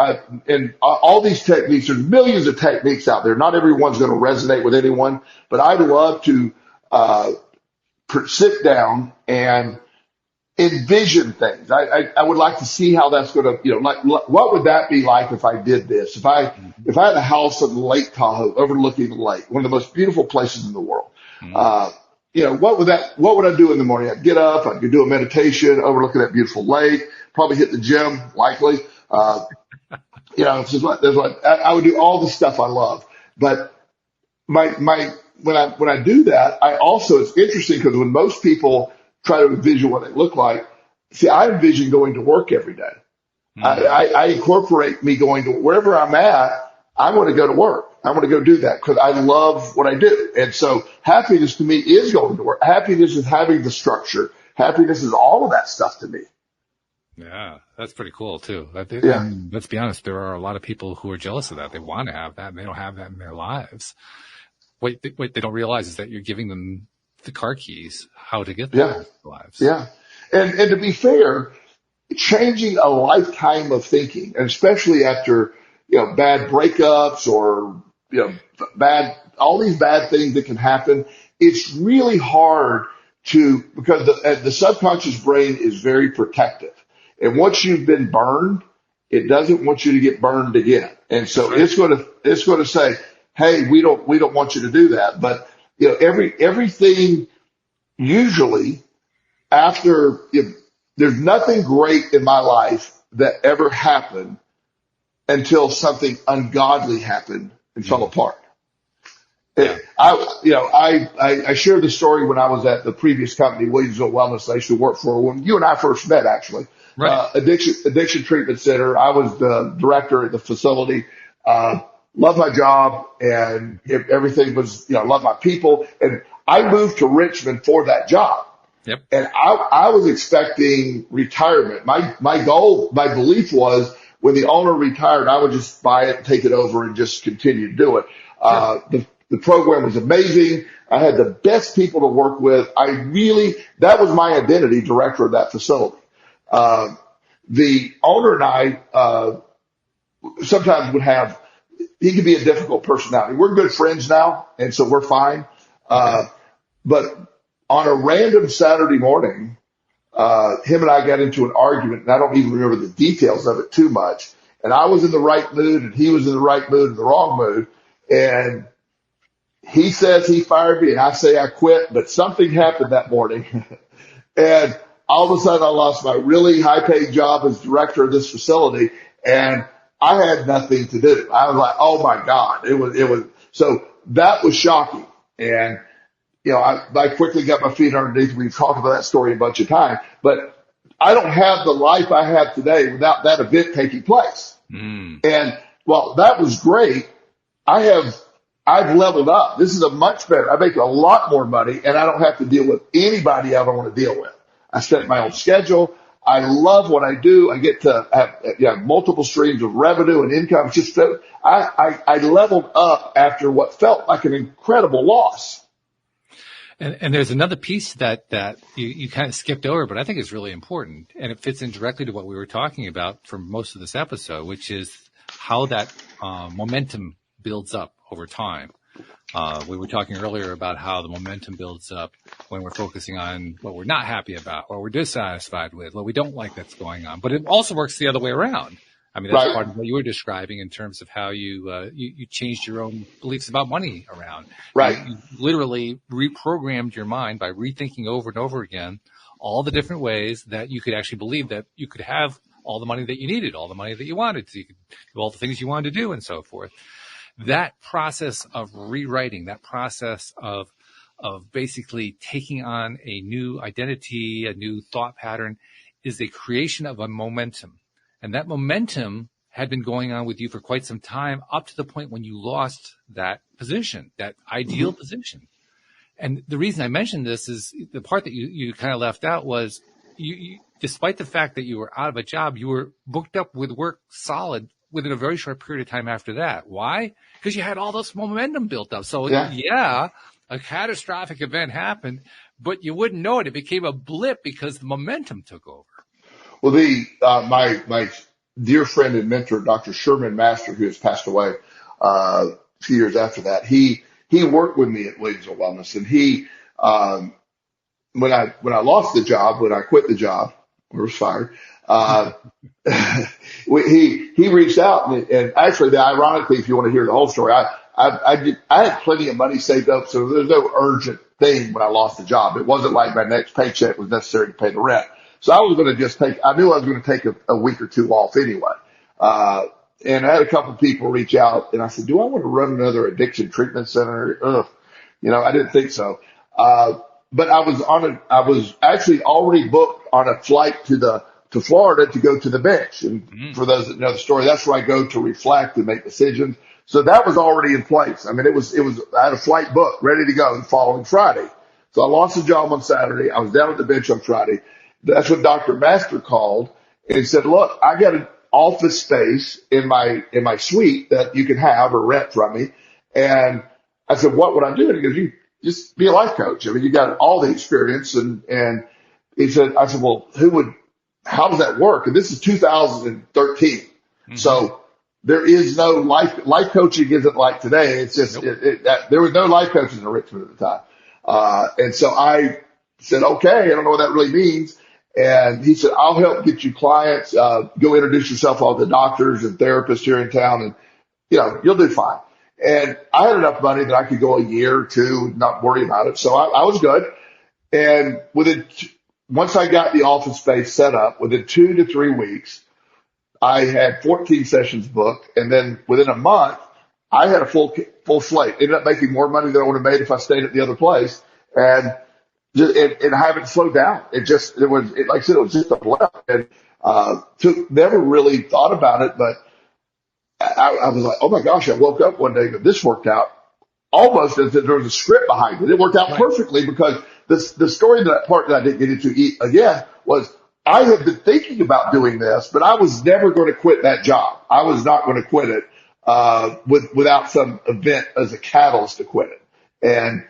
[SPEAKER 3] And all these techniques, there's millions of techniques out there. Not everyone's going to resonate with anyone, but I'd love to sit down and envision things. I would like to see how that's going to, what would that be like if I did this? If I had a house in Lake Tahoe overlooking the lake, one of the most beautiful places in the world. What would I do in the morning? I'd get up, I'd do a meditation overlooking that beautiful lake, probably hit the gym, likely. I would do all the stuff I love. But when I do that, it's interesting because when most people try to envision what they look like, I envision going to work every day. I incorporate me going to wherever I'm at. I want to go to work. I want to go do that because I love what I do. And so happiness to me is going to work. Happiness is having the structure. Happiness is all of that stuff to me.
[SPEAKER 2] Yeah, that's pretty cool too. And let's be honest, there are a lot of people who are jealous of that. They want to have that and they don't have that in their lives. What they don't realize is that you're giving them the car keys, how to get there in their lives.
[SPEAKER 3] Yeah. And to be fair, changing a lifetime of thinking, and especially after, bad breakups or, all these bad things that can happen. It's really hard because the subconscious brain is very protective. And once you've been burned, it doesn't want you to get burned again. And so it's going to say, hey, we don't want you to do that. But, everything usually after, there's nothing great in my life that ever happened until something ungodly happened and fell apart.
[SPEAKER 2] Yeah.
[SPEAKER 3] I shared the story when I was at the previous company, Williamsville Wellness. I used to work for when you and I first met, actually.
[SPEAKER 2] Right.
[SPEAKER 3] Addiction treatment center. I was the director at the facility. Loved my job and everything was, loved my people. And I moved to Richmond for that job.
[SPEAKER 2] Yep.
[SPEAKER 3] And I was expecting retirement. My goal, my belief was when the owner retired, I would just buy it, take it over and just continue to do it. Sure. The program was amazing. I had the best people to work with. That was my identity, director of that facility. The owner and I, sometimes he could be a difficult personality. We're good friends now, and so we're fine. But on a random Saturday morning, him and I got into an argument, and I don't even remember the details of it too much. And I was in the right mood, and he was in the right mood and the wrong mood. And he says he fired me, and I say I quit. But something happened that morning, and all of a sudden I lost my really high-paid job as director of this facility, and I had nothing to do. I was like, oh my God, it was. So that was shocking, and. I quickly got my feet underneath. We've talked about that story a bunch of times, but I don't have the life I have today without that event taking place. And while that was great, I've leveled up. This is a much better. I make a lot more money and I don't have to deal with anybody I don't want to deal with. I set my own schedule. I love what I do. I get to have multiple streams of revenue and income. It's just, I leveled up after what felt like an incredible loss.
[SPEAKER 2] And there's another piece that you kind of skipped over, but I think is really important, and it fits in directly to what we were talking about for most of this episode, which is how that momentum builds up over time. We were talking earlier about how the momentum builds up when we're focusing on what we're not happy about, what we're dissatisfied with, what we don't like that's going on. But it also works the other way around. I mean, that's part of what you were describing in terms of how you changed your own beliefs about money around.
[SPEAKER 3] Right.
[SPEAKER 2] You literally reprogrammed your mind by rethinking over and over again all the different ways that you could actually believe that you could have all the money that you needed, all the money that you wanted, so you could do all the things you wanted to do and so forth. That process of rewriting, that process of basically taking on a new identity, a new thought pattern, is the creation of a momentum. And that momentum had been going on with you for quite some time, up to the point when you lost that position, that ideal position. And the reason I mentioned this is the part that you kind of left out was you, despite the fact that you were out of a job, you were booked up with work solid within a very short period of time after that. Why? Because you had all this momentum built up. So yeah, a catastrophic event happened, but you wouldn't know it. It became a blip because the momentum took over.
[SPEAKER 3] Well, my dear friend and mentor, Dr. Sherman Master, who has passed away a few years after that, he worked with me at Williamsville Wellness, and he when I lost the job, when I quit the job or was fired, he reached out and actually, ironically, if you want to hear the whole story, I had plenty of money saved up, so there's no urgent thing when I lost the job. It wasn't like my next paycheck was necessary to pay the rent. So I was going to I knew I was going to take a week or two off anyway. And I had a couple of people reach out and I said, do I want to run another addiction treatment center? I didn't think so. But I was actually already booked on a flight to Florida to go to the bench. And for those that know the story, that's where I go to reflect and make decisions. So that was already in place. I mean, I had a flight booked ready to go the following Friday. So I lost the job on Saturday. I was down at the bench on Friday. That's when Dr. Master called and said, look, I got an office space in my suite that you can have or rent from me. And I said, what would I do? And he goes, you just be a life coach. I mean, you got all the experience. And he said, I said, well, how does that work? And this is 2013. So there is no life coaching isn't like today. It's just,
[SPEAKER 2] Nope.
[SPEAKER 3] there was no life coaches in Richmond at the time. And so I said, okay, I don't know what that really means. And he said, I'll help get you clients, go introduce yourself to all the doctors and therapists here in town, and, you'll do fine. And I had enough money that I could go a year or two, not worry about it. So I was good. And once I got the office space set up, within 2 to 3 weeks, I had 14 sessions booked. And then within a month, I had a full slate. Ended up making more money than I would have made if I stayed at the other place. And I haven't slowed down. Like I said, it was just a blip. And, never really thought about it, but I was like, oh my gosh, I woke up one day that this worked out almost as if there was a script behind it. It worked out perfectly because the story that part that I didn't get into again was I had been thinking about doing this, but I was never going to quit that job. I was not going to quit it, without some event as a catalyst to quit it. And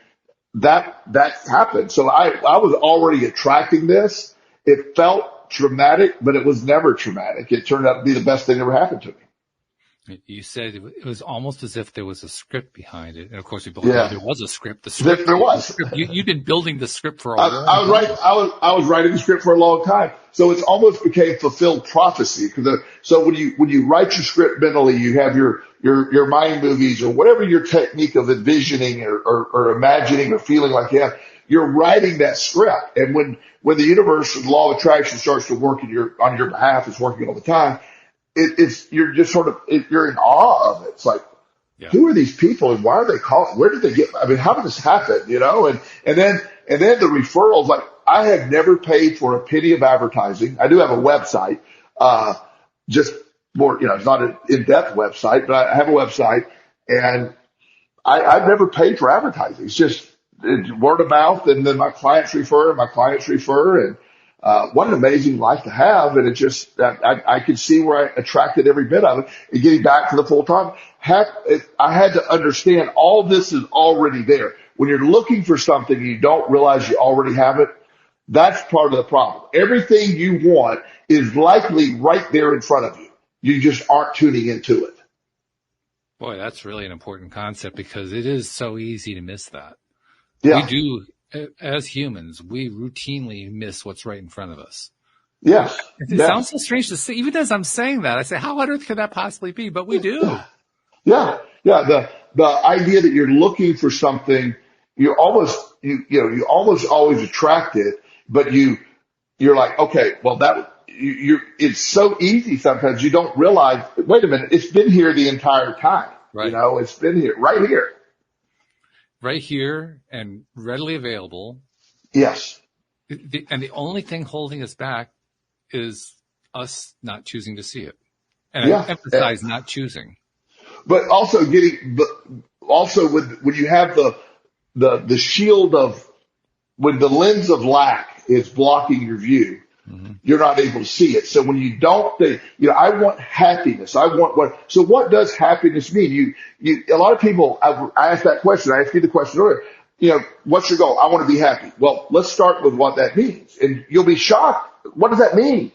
[SPEAKER 3] that happened. So I was already attracting this. It felt traumatic, but it was never traumatic. It turned out to be the best thing that ever happened to me.
[SPEAKER 2] You said it was almost as if there was a script behind it. And of course, we both know there was a script.
[SPEAKER 3] There was.
[SPEAKER 2] The script, you've been building the script for a while.
[SPEAKER 3] I was writing the script for a long time. So it's almost became fulfilled prophecy. So when you write your script mentally, you have your mind movies or whatever your technique of envisioning or imagining or feeling like you have, you're writing that script. And when the universe, the law of attraction starts to work on your behalf, it's working all the time. You're just you're in awe of it. It's like, who are these people and why are they calling? Where did they get? I mean, how did this happen? And then the referrals. Like, I have never paid for a penny of advertising. I do have a website, just more, it's not an in-depth website, but I have a website, and I've never paid for advertising. It's word of mouth, and then my clients refer, and what an amazing life to have. And I could see where I attracted every bit of it. And getting back to the full time, I had to understand all this is already there. When you're looking for something and you don't realize you already have it, that's part of the problem. Everything you want is likely right there in front of you. You just aren't tuning into it.
[SPEAKER 2] Boy, that's really an important concept because it is so easy to miss that.
[SPEAKER 3] Yeah.
[SPEAKER 2] We do. As humans, we routinely miss what's right in front of us.
[SPEAKER 3] Yes.
[SPEAKER 2] It sounds so strange to say. Even as I'm saying that, I say, how on earth could that possibly be? But we do.
[SPEAKER 3] Yeah. The idea that you're looking for something, you almost always attract it, but you're like, okay, well it's so easy sometimes you don't realize, wait a minute, it's been here the entire time.
[SPEAKER 2] Right.
[SPEAKER 3] It's been here, right here.
[SPEAKER 2] Right here and readily available.
[SPEAKER 3] Yes.
[SPEAKER 2] And the only thing holding us back is us not choosing to see it. And I emphasize not choosing.
[SPEAKER 3] But also when you have the shield of, when the lens of lack is blocking your view, you're not able to see it. So when you don't think, I want happiness. So what does happiness mean? A lot of people, I asked that question. I asked you the question earlier. What's your goal? I want to be happy. Well, let's start with what that means. And you'll be shocked. What does that mean?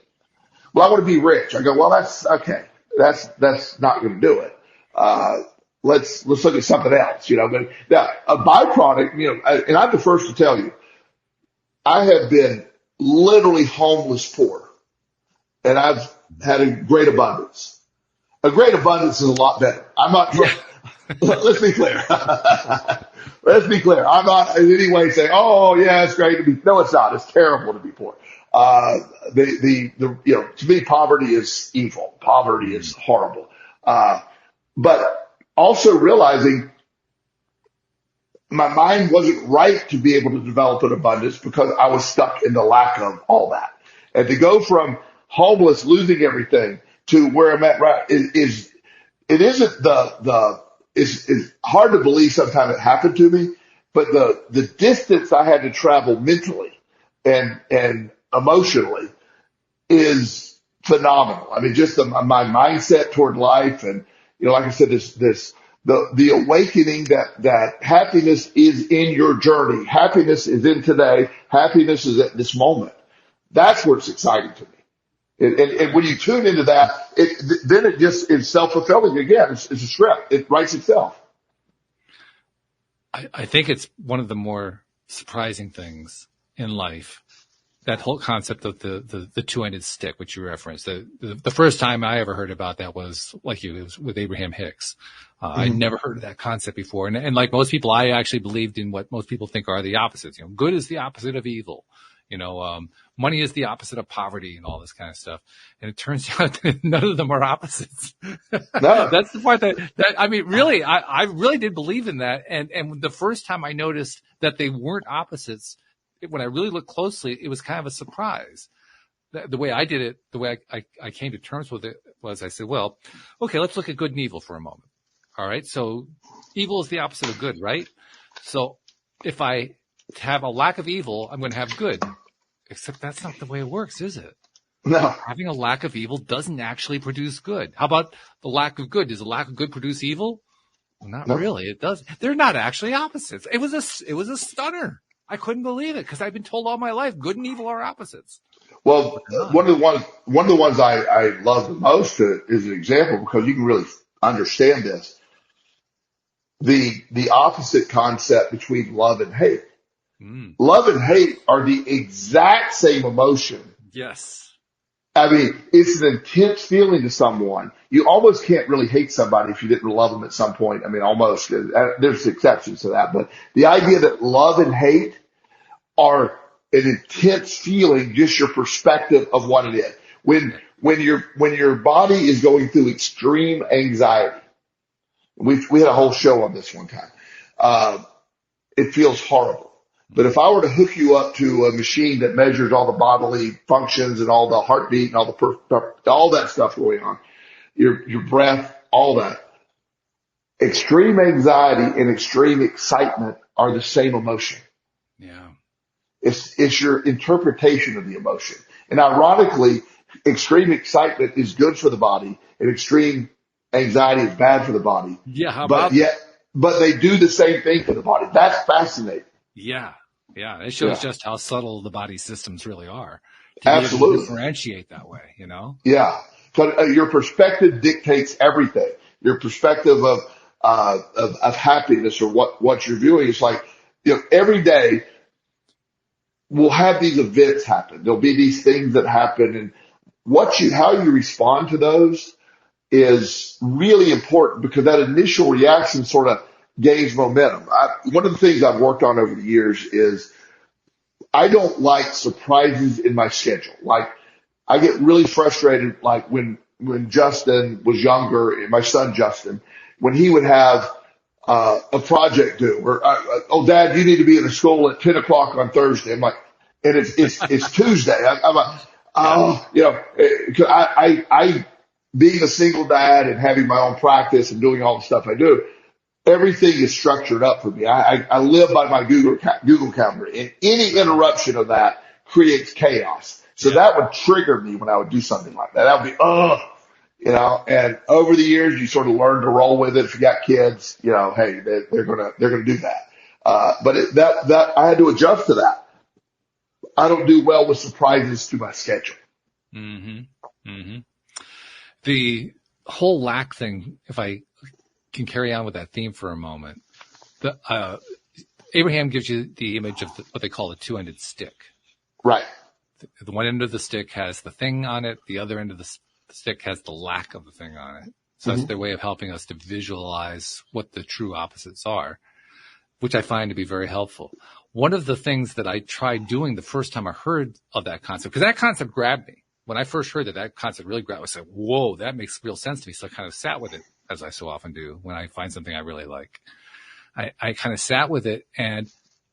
[SPEAKER 3] Well, I want to be rich. I go, well, that's okay. That's not going to do it. Let's look at something else, but now a byproduct, and I'm the first to tell you, I have been literally homeless poor, and I've had a great abundance. A great abundance is a lot better. I'm not, let's be clear. Let's be clear. I'm not in any way saying, oh yeah, it's great to be, no, it's not. It's terrible to be poor. To me, poverty is evil. Poverty is horrible. But also realizing my mind wasn't right to be able to develop an abundance because I was stuck in the lack of all that. And to go from homeless, losing everything, to where I'm at right is hard to believe sometimes it happened to me, but the distance I had to travel mentally and emotionally is phenomenal. I mean, just my mindset toward life, and like I said, the awakening that happiness is in your journey, happiness is in today, happiness is at this moment. That's what's exciting to me. And when you tune into that, then it just is self-fulfilling again. It's a script. It writes itself.
[SPEAKER 2] I think it's one of the more surprising things in life, that whole concept of the two-ended stick, which you referenced. The first time I ever heard about that was, like you, it was with Abraham Hicks. I'd never heard of that concept before. And like most people, I actually believed in what most people think are the opposites. You know, good is the opposite of evil. You know, money is the opposite of poverty and all this kind of stuff. And it turns out that none of them are opposites.
[SPEAKER 3] No.
[SPEAKER 2] That's the part that I mean, really, I really did believe in that. And the first time I noticed that they weren't opposites, when I really looked closely, it was kind of a surprise. The way I did it, the way I came to terms with it was I said, well, okay, let's look at good and evil for a moment. All right. So evil is the opposite of good, right? So if I have a lack of evil, I'm going to have good. Except that's not the way it works, is it?
[SPEAKER 3] No.
[SPEAKER 2] Having a lack of evil doesn't actually produce good. How about the lack of good? Does the lack of good produce evil? Well, not really. It does. They're not actually opposites. It was a stunner. I couldn't believe it because I've been told all my life good and evil are opposites.
[SPEAKER 3] Well, one of the ones I love the most is an example because you can really understand this. The opposite concept between love and hate. Love and hate are the exact same emotion.
[SPEAKER 2] Yes.
[SPEAKER 3] I mean, it's an intense feeling to someone. You almost can't really hate somebody if you didn't love them at some point. I mean, almost. There's exceptions to that. But the idea that love and hate are an intense feeling, just your perspective of what it is. When your body is going through extreme anxiety, we had a whole show on this one time. It feels horrible. But if I were to hook you up to a machine that measures all the bodily functions and all the heartbeat and all that stuff going on, your breath, all that, extreme anxiety and extreme excitement are the same emotion.
[SPEAKER 2] Yeah.
[SPEAKER 3] It's your interpretation of the emotion. And ironically, extreme excitement is good for the body and extreme anxiety is bad for the body.
[SPEAKER 2] Yeah. How about
[SPEAKER 3] but they do the same thing for the body. That's fascinating.
[SPEAKER 2] Yeah. Yeah. It shows just how subtle the body systems really are.
[SPEAKER 3] Absolutely.
[SPEAKER 2] To differentiate that way, you know?
[SPEAKER 3] Yeah. So your perspective dictates everything. Your perspective of happiness or what you're viewing is like, you know, every day we'll have these events happen. There'll be these things that happen, and how you respond to those is really important because that initial reaction sort of gains momentum. One of the things I've worked on over the years is I don't like surprises in my schedule. Like I get really frustrated, like when Justin was younger, my son Justin, when he would have a project due, or oh, Dad, you need to be in the school at 10 o'clock on Thursday. I'm like, and it's Tuesday. I'm like, oh, you know, I being a single dad and having my own practice and doing all the stuff I do, everything is structured up for me. I live by my Google Calendar, and any interruption of that creates chaos. So that would trigger me when I would do something like that. That would be, you know, and over the years, you sort of learn to roll with it. If you got kids, you know, hey, they're going to do that. But that I had to adjust to that. I don't do well with surprises to my schedule.
[SPEAKER 2] Mm-hmm. Mm-hmm. The whole lack thing, if I can carry on with that theme for a moment, Abraham gives you the image of what they call a two-ended stick.
[SPEAKER 3] Right.
[SPEAKER 2] The one end of the stick has the thing on it. The other end of the stick has the lack of the thing on it. So that's their way of helping us to visualize what the true opposites are, which I find to be very helpful. One of the things that I tried doing the first time I heard of that concept, because that concept grabbed me. When I first heard that concept really grabbed me, I said, whoa, that makes real sense to me. So I kind of sat with it, as I so often do when I find something I really like. I kind of sat with it, and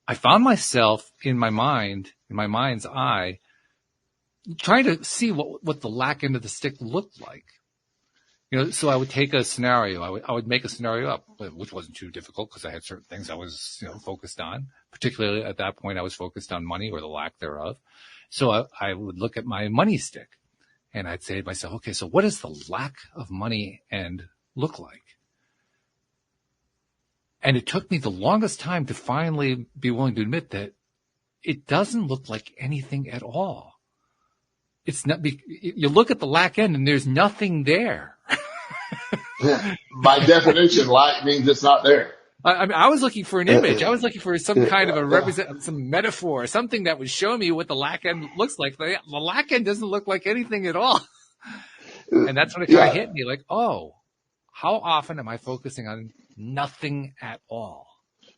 [SPEAKER 2] I found myself in my mind's eye, trying to see what the lack end of the stick looked like. You know, so I would take a scenario. I would make a scenario up, which wasn't too difficult because I had certain things I was, you know, focused on. Particularly at that point, I was focused on money or the lack thereof. So I would look at my money stick, and I'd say to myself, okay, so what does the lack of money end look like? And it took me the longest time to finally be willing to admit that it doesn't look like anything at all. it's not, you look at the lack end and there's nothing there.
[SPEAKER 3] By definition, lack means it's not there.
[SPEAKER 2] I mean, I was looking for an image. I was looking for some kind of some metaphor, something that would show me what the lack end looks like. The lack end doesn't look like anything at all. And that's when it kind of hit me like, oh, how often am I focusing on nothing at all?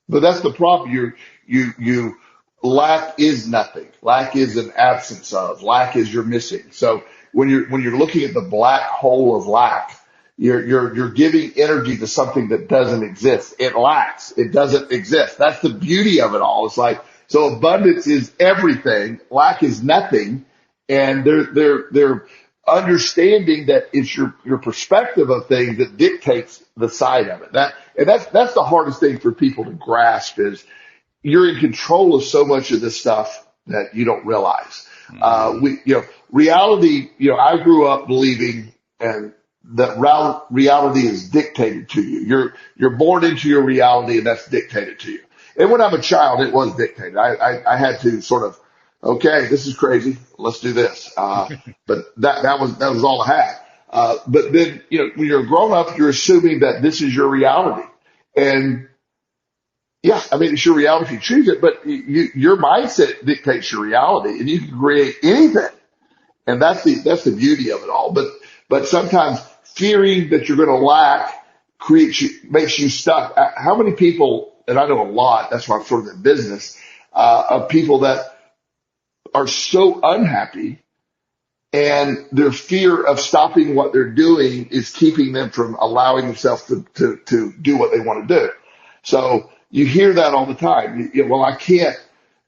[SPEAKER 3] But that's the problem. You lack is nothing. Lack is an absence of. Lack is you're missing. So when you're looking at the black hole of lack, you're giving energy to something that doesn't exist. It lacks. It doesn't exist. That's the beauty of it all. It's like, so abundance is everything. Lack is nothing. And they're understanding that it's your perspective of things that dictates the side of it. That's the hardest thing for people to grasp is you're in control of so much of this stuff that you don't realize. Reality, I grew up believing and that reality is dictated to you. You're born into your reality and that's dictated to you. And when I'm a child, it was dictated. I had to sort of, okay, this is crazy. Let's do this. But that was all I had. But then, when you're a grown up, you're assuming that this is your reality. And yeah, I mean, it's your reality if you choose it, but your mindset dictates your reality and you can create anything. And that's the beauty of it all. But sometimes fearing that you're going to lack makes you stuck. How many people, and I know a lot, that's why I'm sort of in business, of people that are so unhappy and their fear of stopping what they're doing is keeping them from allowing themselves to do what they want to do. So you hear that all the time. Well, I can't,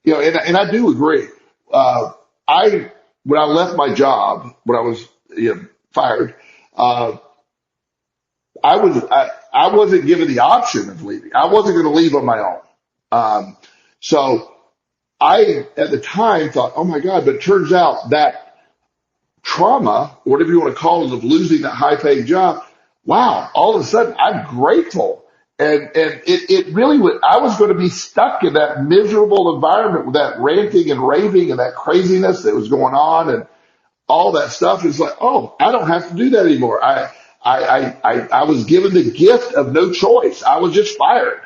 [SPEAKER 3] and I do agree. When I left my job, when I was fired, I wasn't given the option of leaving. I wasn't going to leave on my own. So I, at the time, thought, oh my God, but it turns out that trauma, whatever you want to call it, of losing that high paying job, wow, all of a sudden I'm grateful. And it really I was going to be stuck in that miserable environment with that ranting and raving and that craziness that was going on and all that stuff. It's like, oh, I don't have to do that anymore. I was given the gift of no choice. I was just fired.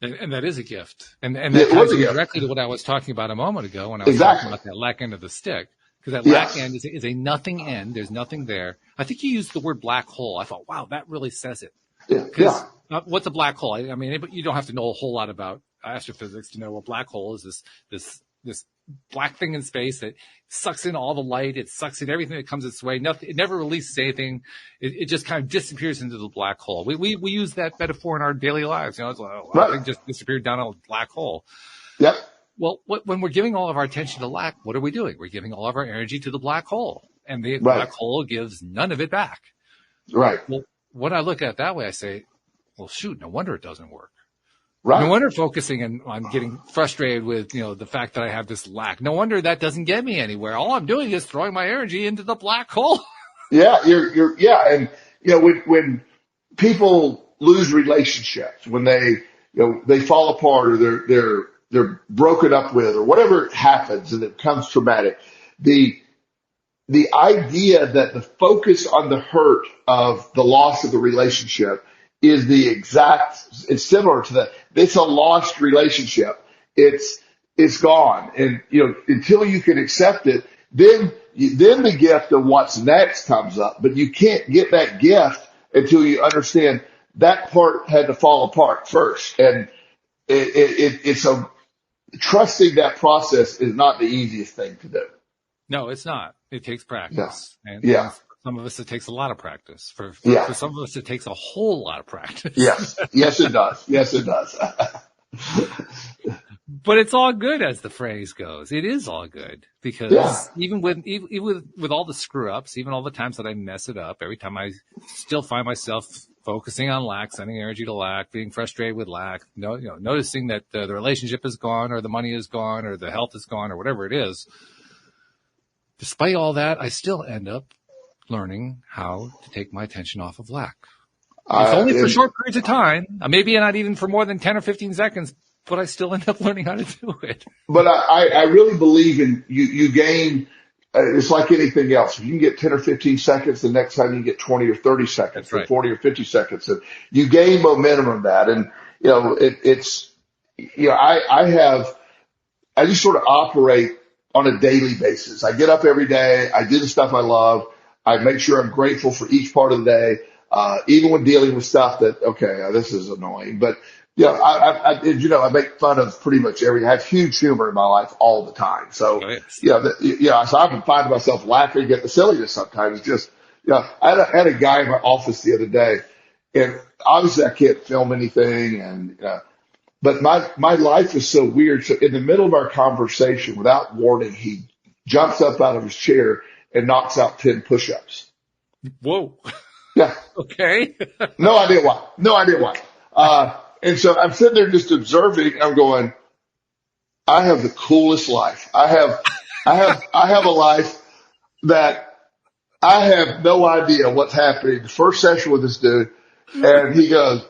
[SPEAKER 2] And that is a gift. And that ties directly to what I was talking about a moment ago when I was talking about that lack end of the stick. Because that lack end is a nothing end. There's nothing there. I think you used the word black hole. I thought, wow, that really says it.
[SPEAKER 3] Yeah.
[SPEAKER 2] What's a black hole? I mean, you don't have to know a whole lot about astrophysics to know a black hole is this black thing in space that sucks in all the light. It sucks in everything that comes its way. Nothing. It never releases anything. It just kind of disappears into the black hole. We use that metaphor in our daily lives. It's like, thing just disappeared down a black hole.
[SPEAKER 3] Yep.
[SPEAKER 2] Well, when we're giving all of our attention to lack, what are we doing? We're giving all of our energy to the black hole, and the black hole gives none of it back.
[SPEAKER 3] Right.
[SPEAKER 2] Well, when I look at it that way, I say, well, shoot, no wonder it doesn't work.
[SPEAKER 3] Right.
[SPEAKER 2] No wonder focusing on getting frustrated with, the fact that I have this lack. No wonder that doesn't get me anywhere. All I'm doing is throwing my energy into the black hole.
[SPEAKER 3] Yeah, and when people lose relationships, when they fall apart or they're broken up with or whatever happens and it becomes traumatic, the idea that the focus on the hurt of the loss of the relationship is it's similar to that. It's a lost relationship. It's gone. And, until you can accept it, then the gift of what's next comes up, but you can't get that gift until you understand that part had to fall apart first. And it's trusting that process is not the easiest thing to do.
[SPEAKER 2] No, it's not. It takes practice.
[SPEAKER 3] Yeah.
[SPEAKER 2] And
[SPEAKER 3] Yeah.
[SPEAKER 2] some of us, it takes a lot of practice. For some of us, it takes a whole lot of practice.
[SPEAKER 3] Yes. Yes, it does. Yes, it does.
[SPEAKER 2] But it's all good, as the phrase goes. It is all good because even with all the screw ups, even all the times that I mess it up, every time I still find myself focusing on lack, sending energy to lack, being frustrated with lack, noticing that the relationship is gone or the money is gone or the health is gone or whatever it is. Despite all that, I still end up learning how to take my attention off of lack. It's only for short periods of time, maybe not even for more than 10 or 15 seconds, but I still end up learning how to do it.
[SPEAKER 3] But I really believe in you gain it's like anything else. If you can get 10 or 15 seconds, the next time you get 20 or 30 seconds,
[SPEAKER 2] That's
[SPEAKER 3] or
[SPEAKER 2] right.
[SPEAKER 3] 40 or 50 seconds, and you gain momentum from that. And I just sort of operate on a daily basis. I get up every day. I do the stuff I love. I make sure I'm grateful for each part of the day, even when dealing with stuff that, okay, this is annoying. But, I make fun of pretty much I have huge humor in my life all the time. So,
[SPEAKER 2] Oh, yes.
[SPEAKER 3] so I can find myself laughing at the silliness sometimes. Just, I had a guy in my office the other day, and obviously I can't film anything, and, but my life is so weird. So in the middle of our conversation, without warning, he jumps up out of his chair and knocks out 10 push-ups.
[SPEAKER 2] Whoa.
[SPEAKER 3] Yeah.
[SPEAKER 2] Okay.
[SPEAKER 3] No idea why. No idea why. And so I'm sitting there just observing. I'm going, I have the coolest life. I have a life that I have no idea what's happening. The first session with this dude, and he goes,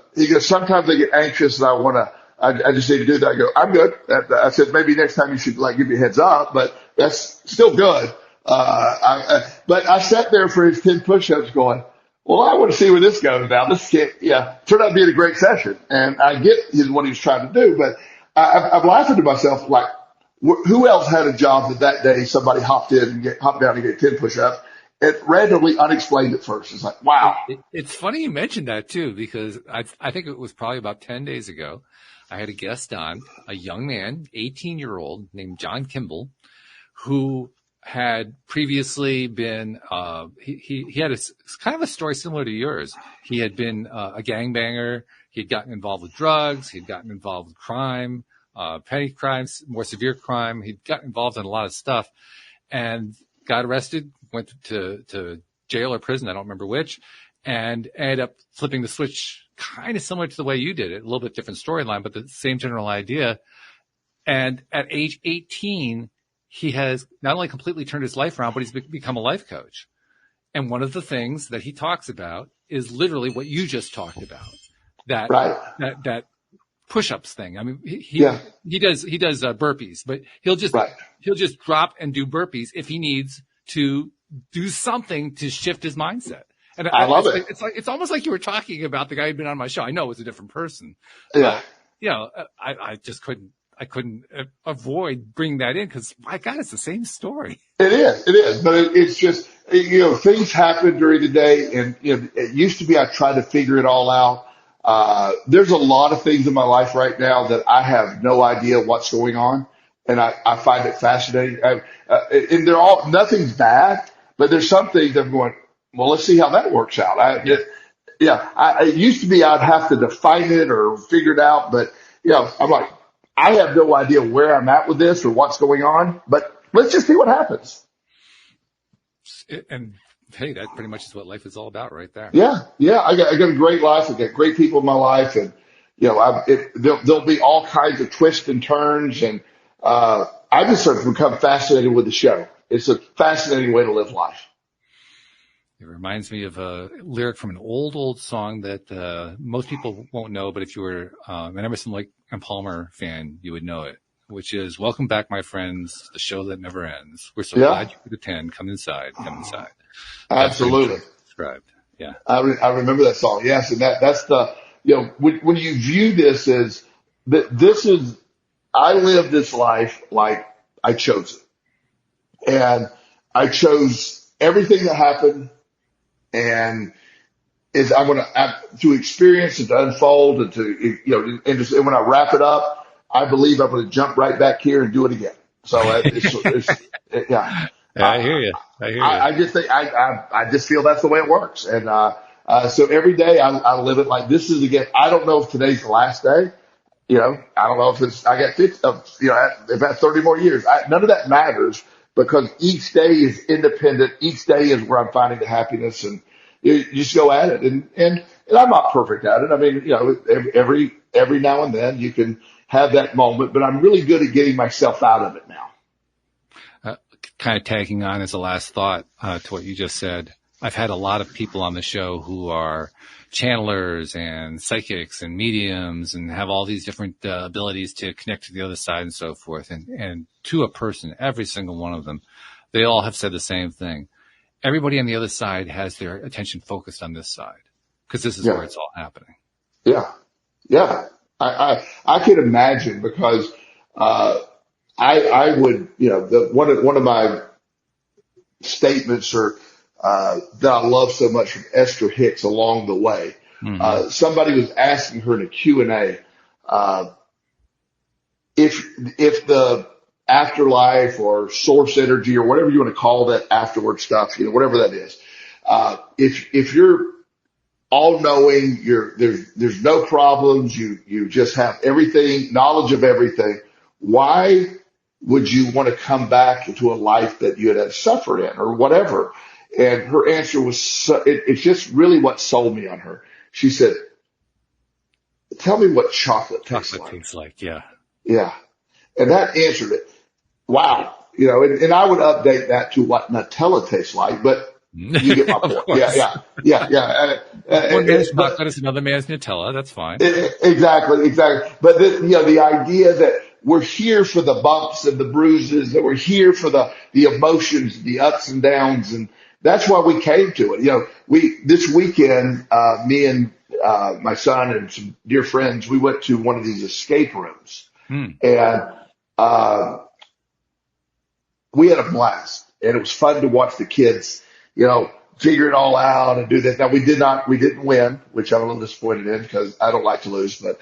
[SPEAKER 3] sometimes I get anxious and I just need to do that. I go, I'm good. I said, maybe next time you should give me a heads up, but that's still good. But I sat there for his 10 push-ups going, well, I want to see where this goes now. This turned out being a great session, and I get what he was trying to do, but I'm laughing to myself like, who else had a job that day somebody hopped down and get 10 push-ups? It randomly unexplained at first. It's like, wow.
[SPEAKER 2] It's funny you mentioned that too, because I think it was probably about 10 days ago. I had a guest on, a young man, 18-year-old named John Kimball, who had previously been, he had kind of a story similar to yours. He had been a gangbanger. He had gotten involved with drugs. He'd gotten involved with crime, petty crimes, more severe crime. He'd gotten involved in a lot of stuff and got arrested, went to jail or prison. I don't remember which, and ended up flipping the switch kind of similar to the way you did it, a little bit different storyline, but the same general idea. And at age 18, he has not only completely turned his life around, but he's become a life coach. And one of the things that he talks about is literally what you just talked about, that push-ups thing. I mean, he does burpees, but he'll just drop and do burpees if he needs to do something to shift his mindset. And
[SPEAKER 3] I love it.
[SPEAKER 2] It's almost like you were talking about the guy who'd been on my show. I know it was a different person.
[SPEAKER 3] Yeah.
[SPEAKER 2] I just couldn't avoid bringing that in because my God, it's the same story.
[SPEAKER 3] It is, but it's just, things happen during the day, and, it used to be I tried to figure it all out. There's a lot of things in my life right now that I have no idea what's going on, and I find it fascinating. And nothing's bad, but there's some things I'm going, well, let's see how that works out. It used to be I'd have to define it or figure it out, but I'm like, I have no idea where I'm at with this or what's going on, but let's just see what happens.
[SPEAKER 2] And hey, that pretty much is what life is all about right there.
[SPEAKER 3] Yeah. I got a great life. I got great people in my life, and there'll be all kinds of twists and turns, and I just sort of become fascinated with the show. It's a fascinating way to live life.
[SPEAKER 2] It reminds me of a lyric from an old song that most people won't know, but if you were an Emerson, Lake and Palmer fan, you would know it, which is "Welcome back, my friends, the show that never ends. We're so glad you could attend. Come inside.
[SPEAKER 3] Absolutely.
[SPEAKER 2] Described. Yeah.
[SPEAKER 3] I remember that song. Yes. And that's the, when you view this as I live this life like I chose it, and I chose everything that happened, and I'm going to experience it, to unfold, and to, and when I wrap it up, I believe I'm going to jump right back here and do it again. So yeah.
[SPEAKER 2] I hear you.
[SPEAKER 3] I just think, I just feel that's the way it works. And, so every day I live it like this is again, I don't know if today's the last day, I don't know if I got 50, if I have 30 more years, none of that matters, because each day is independent. Each day is where I'm finding the happiness, and you just go at it. And I'm not perfect at it. I mean, every now and then you can have that moment, but I'm really good at getting myself out of it now.
[SPEAKER 2] Kind of tagging on as a last thought to what you just said. I've had a lot of people on the show who are channelers and psychics and mediums and have all these different abilities to connect to the other side and so forth. And to a person, every single one of them, they all have said the same thing. Everybody on the other side has their attention focused on this side because this is where it's all happening.
[SPEAKER 3] Yeah. Yeah. I can imagine because, I would, one of my statements that I love so much from Esther Hicks along the way. Somebody was asking her in a Q&A, if the afterlife or source energy or whatever you want to call that afterward stuff, whatever that is, if you're all knowing, there's no problems, you just have everything, knowledge of everything, why would you want to come back into a life that you had suffered in or whatever? And her answer was, it's just really what sold me on her. She said, tell me what chocolate tastes like.
[SPEAKER 2] Yeah.
[SPEAKER 3] Yeah. And that answered it. Wow. And I would update that to what Nutella tastes like, but you get my point. Yeah.
[SPEAKER 2] One man's chocolate is another man's Nutella. That's fine.
[SPEAKER 3] Exactly. But the idea that we're here for the bumps and the bruises, that we're here for the emotions, the ups and downs, and that's why we came to it. This weekend, me and my son and some dear friends, we went to one of these escape rooms, and we had a blast, and it was fun to watch the kids, figure it all out and do that. Now we didn't win, which I'm a little disappointed in because I don't like to lose, but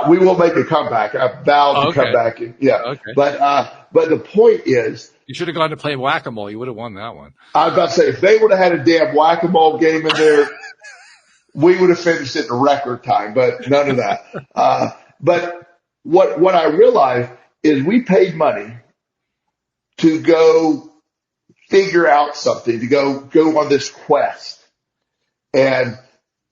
[SPEAKER 3] we will make a comeback. I vowed to come back. But the point is,
[SPEAKER 2] you should have gone to play whack-a-mole. You would have won that one.
[SPEAKER 3] I was about to say, if they would have had a damn whack-a-mole game in there, we would have finished it in record time, but none of that. But what I realized is we paid money to go figure out something, to go on this quest. And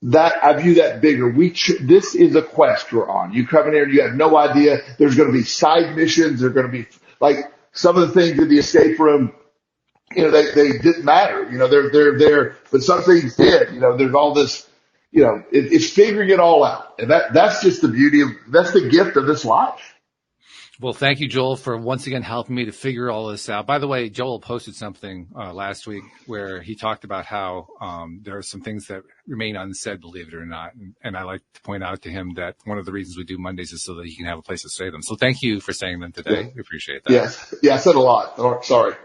[SPEAKER 3] that, I view that bigger. This is a quest we're on. You come in here and you have no idea. There's going to be side missions. There's going to be like some of the things in the escape room, they didn't matter. They're there, but some things did. There's all this, it's figuring it all out. And that's just that's the gift of this life.
[SPEAKER 2] Well, thank you, Joel, for once again helping me to figure all this out. By the way, Joel posted something last week where he talked about how there are some things that remain unsaid, believe it or not. And I like to point out to him that one of the reasons we do Mondays is so that he can have a place to say them. So thank you for saying them today. Yeah. We appreciate that.
[SPEAKER 3] Yes. Yeah, I said a lot. Oh, sorry.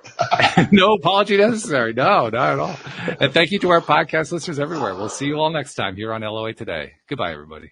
[SPEAKER 2] No apology necessary. No, not at all. And thank you to our podcast listeners everywhere. We'll see you all next time here on LOA Today. Goodbye, everybody.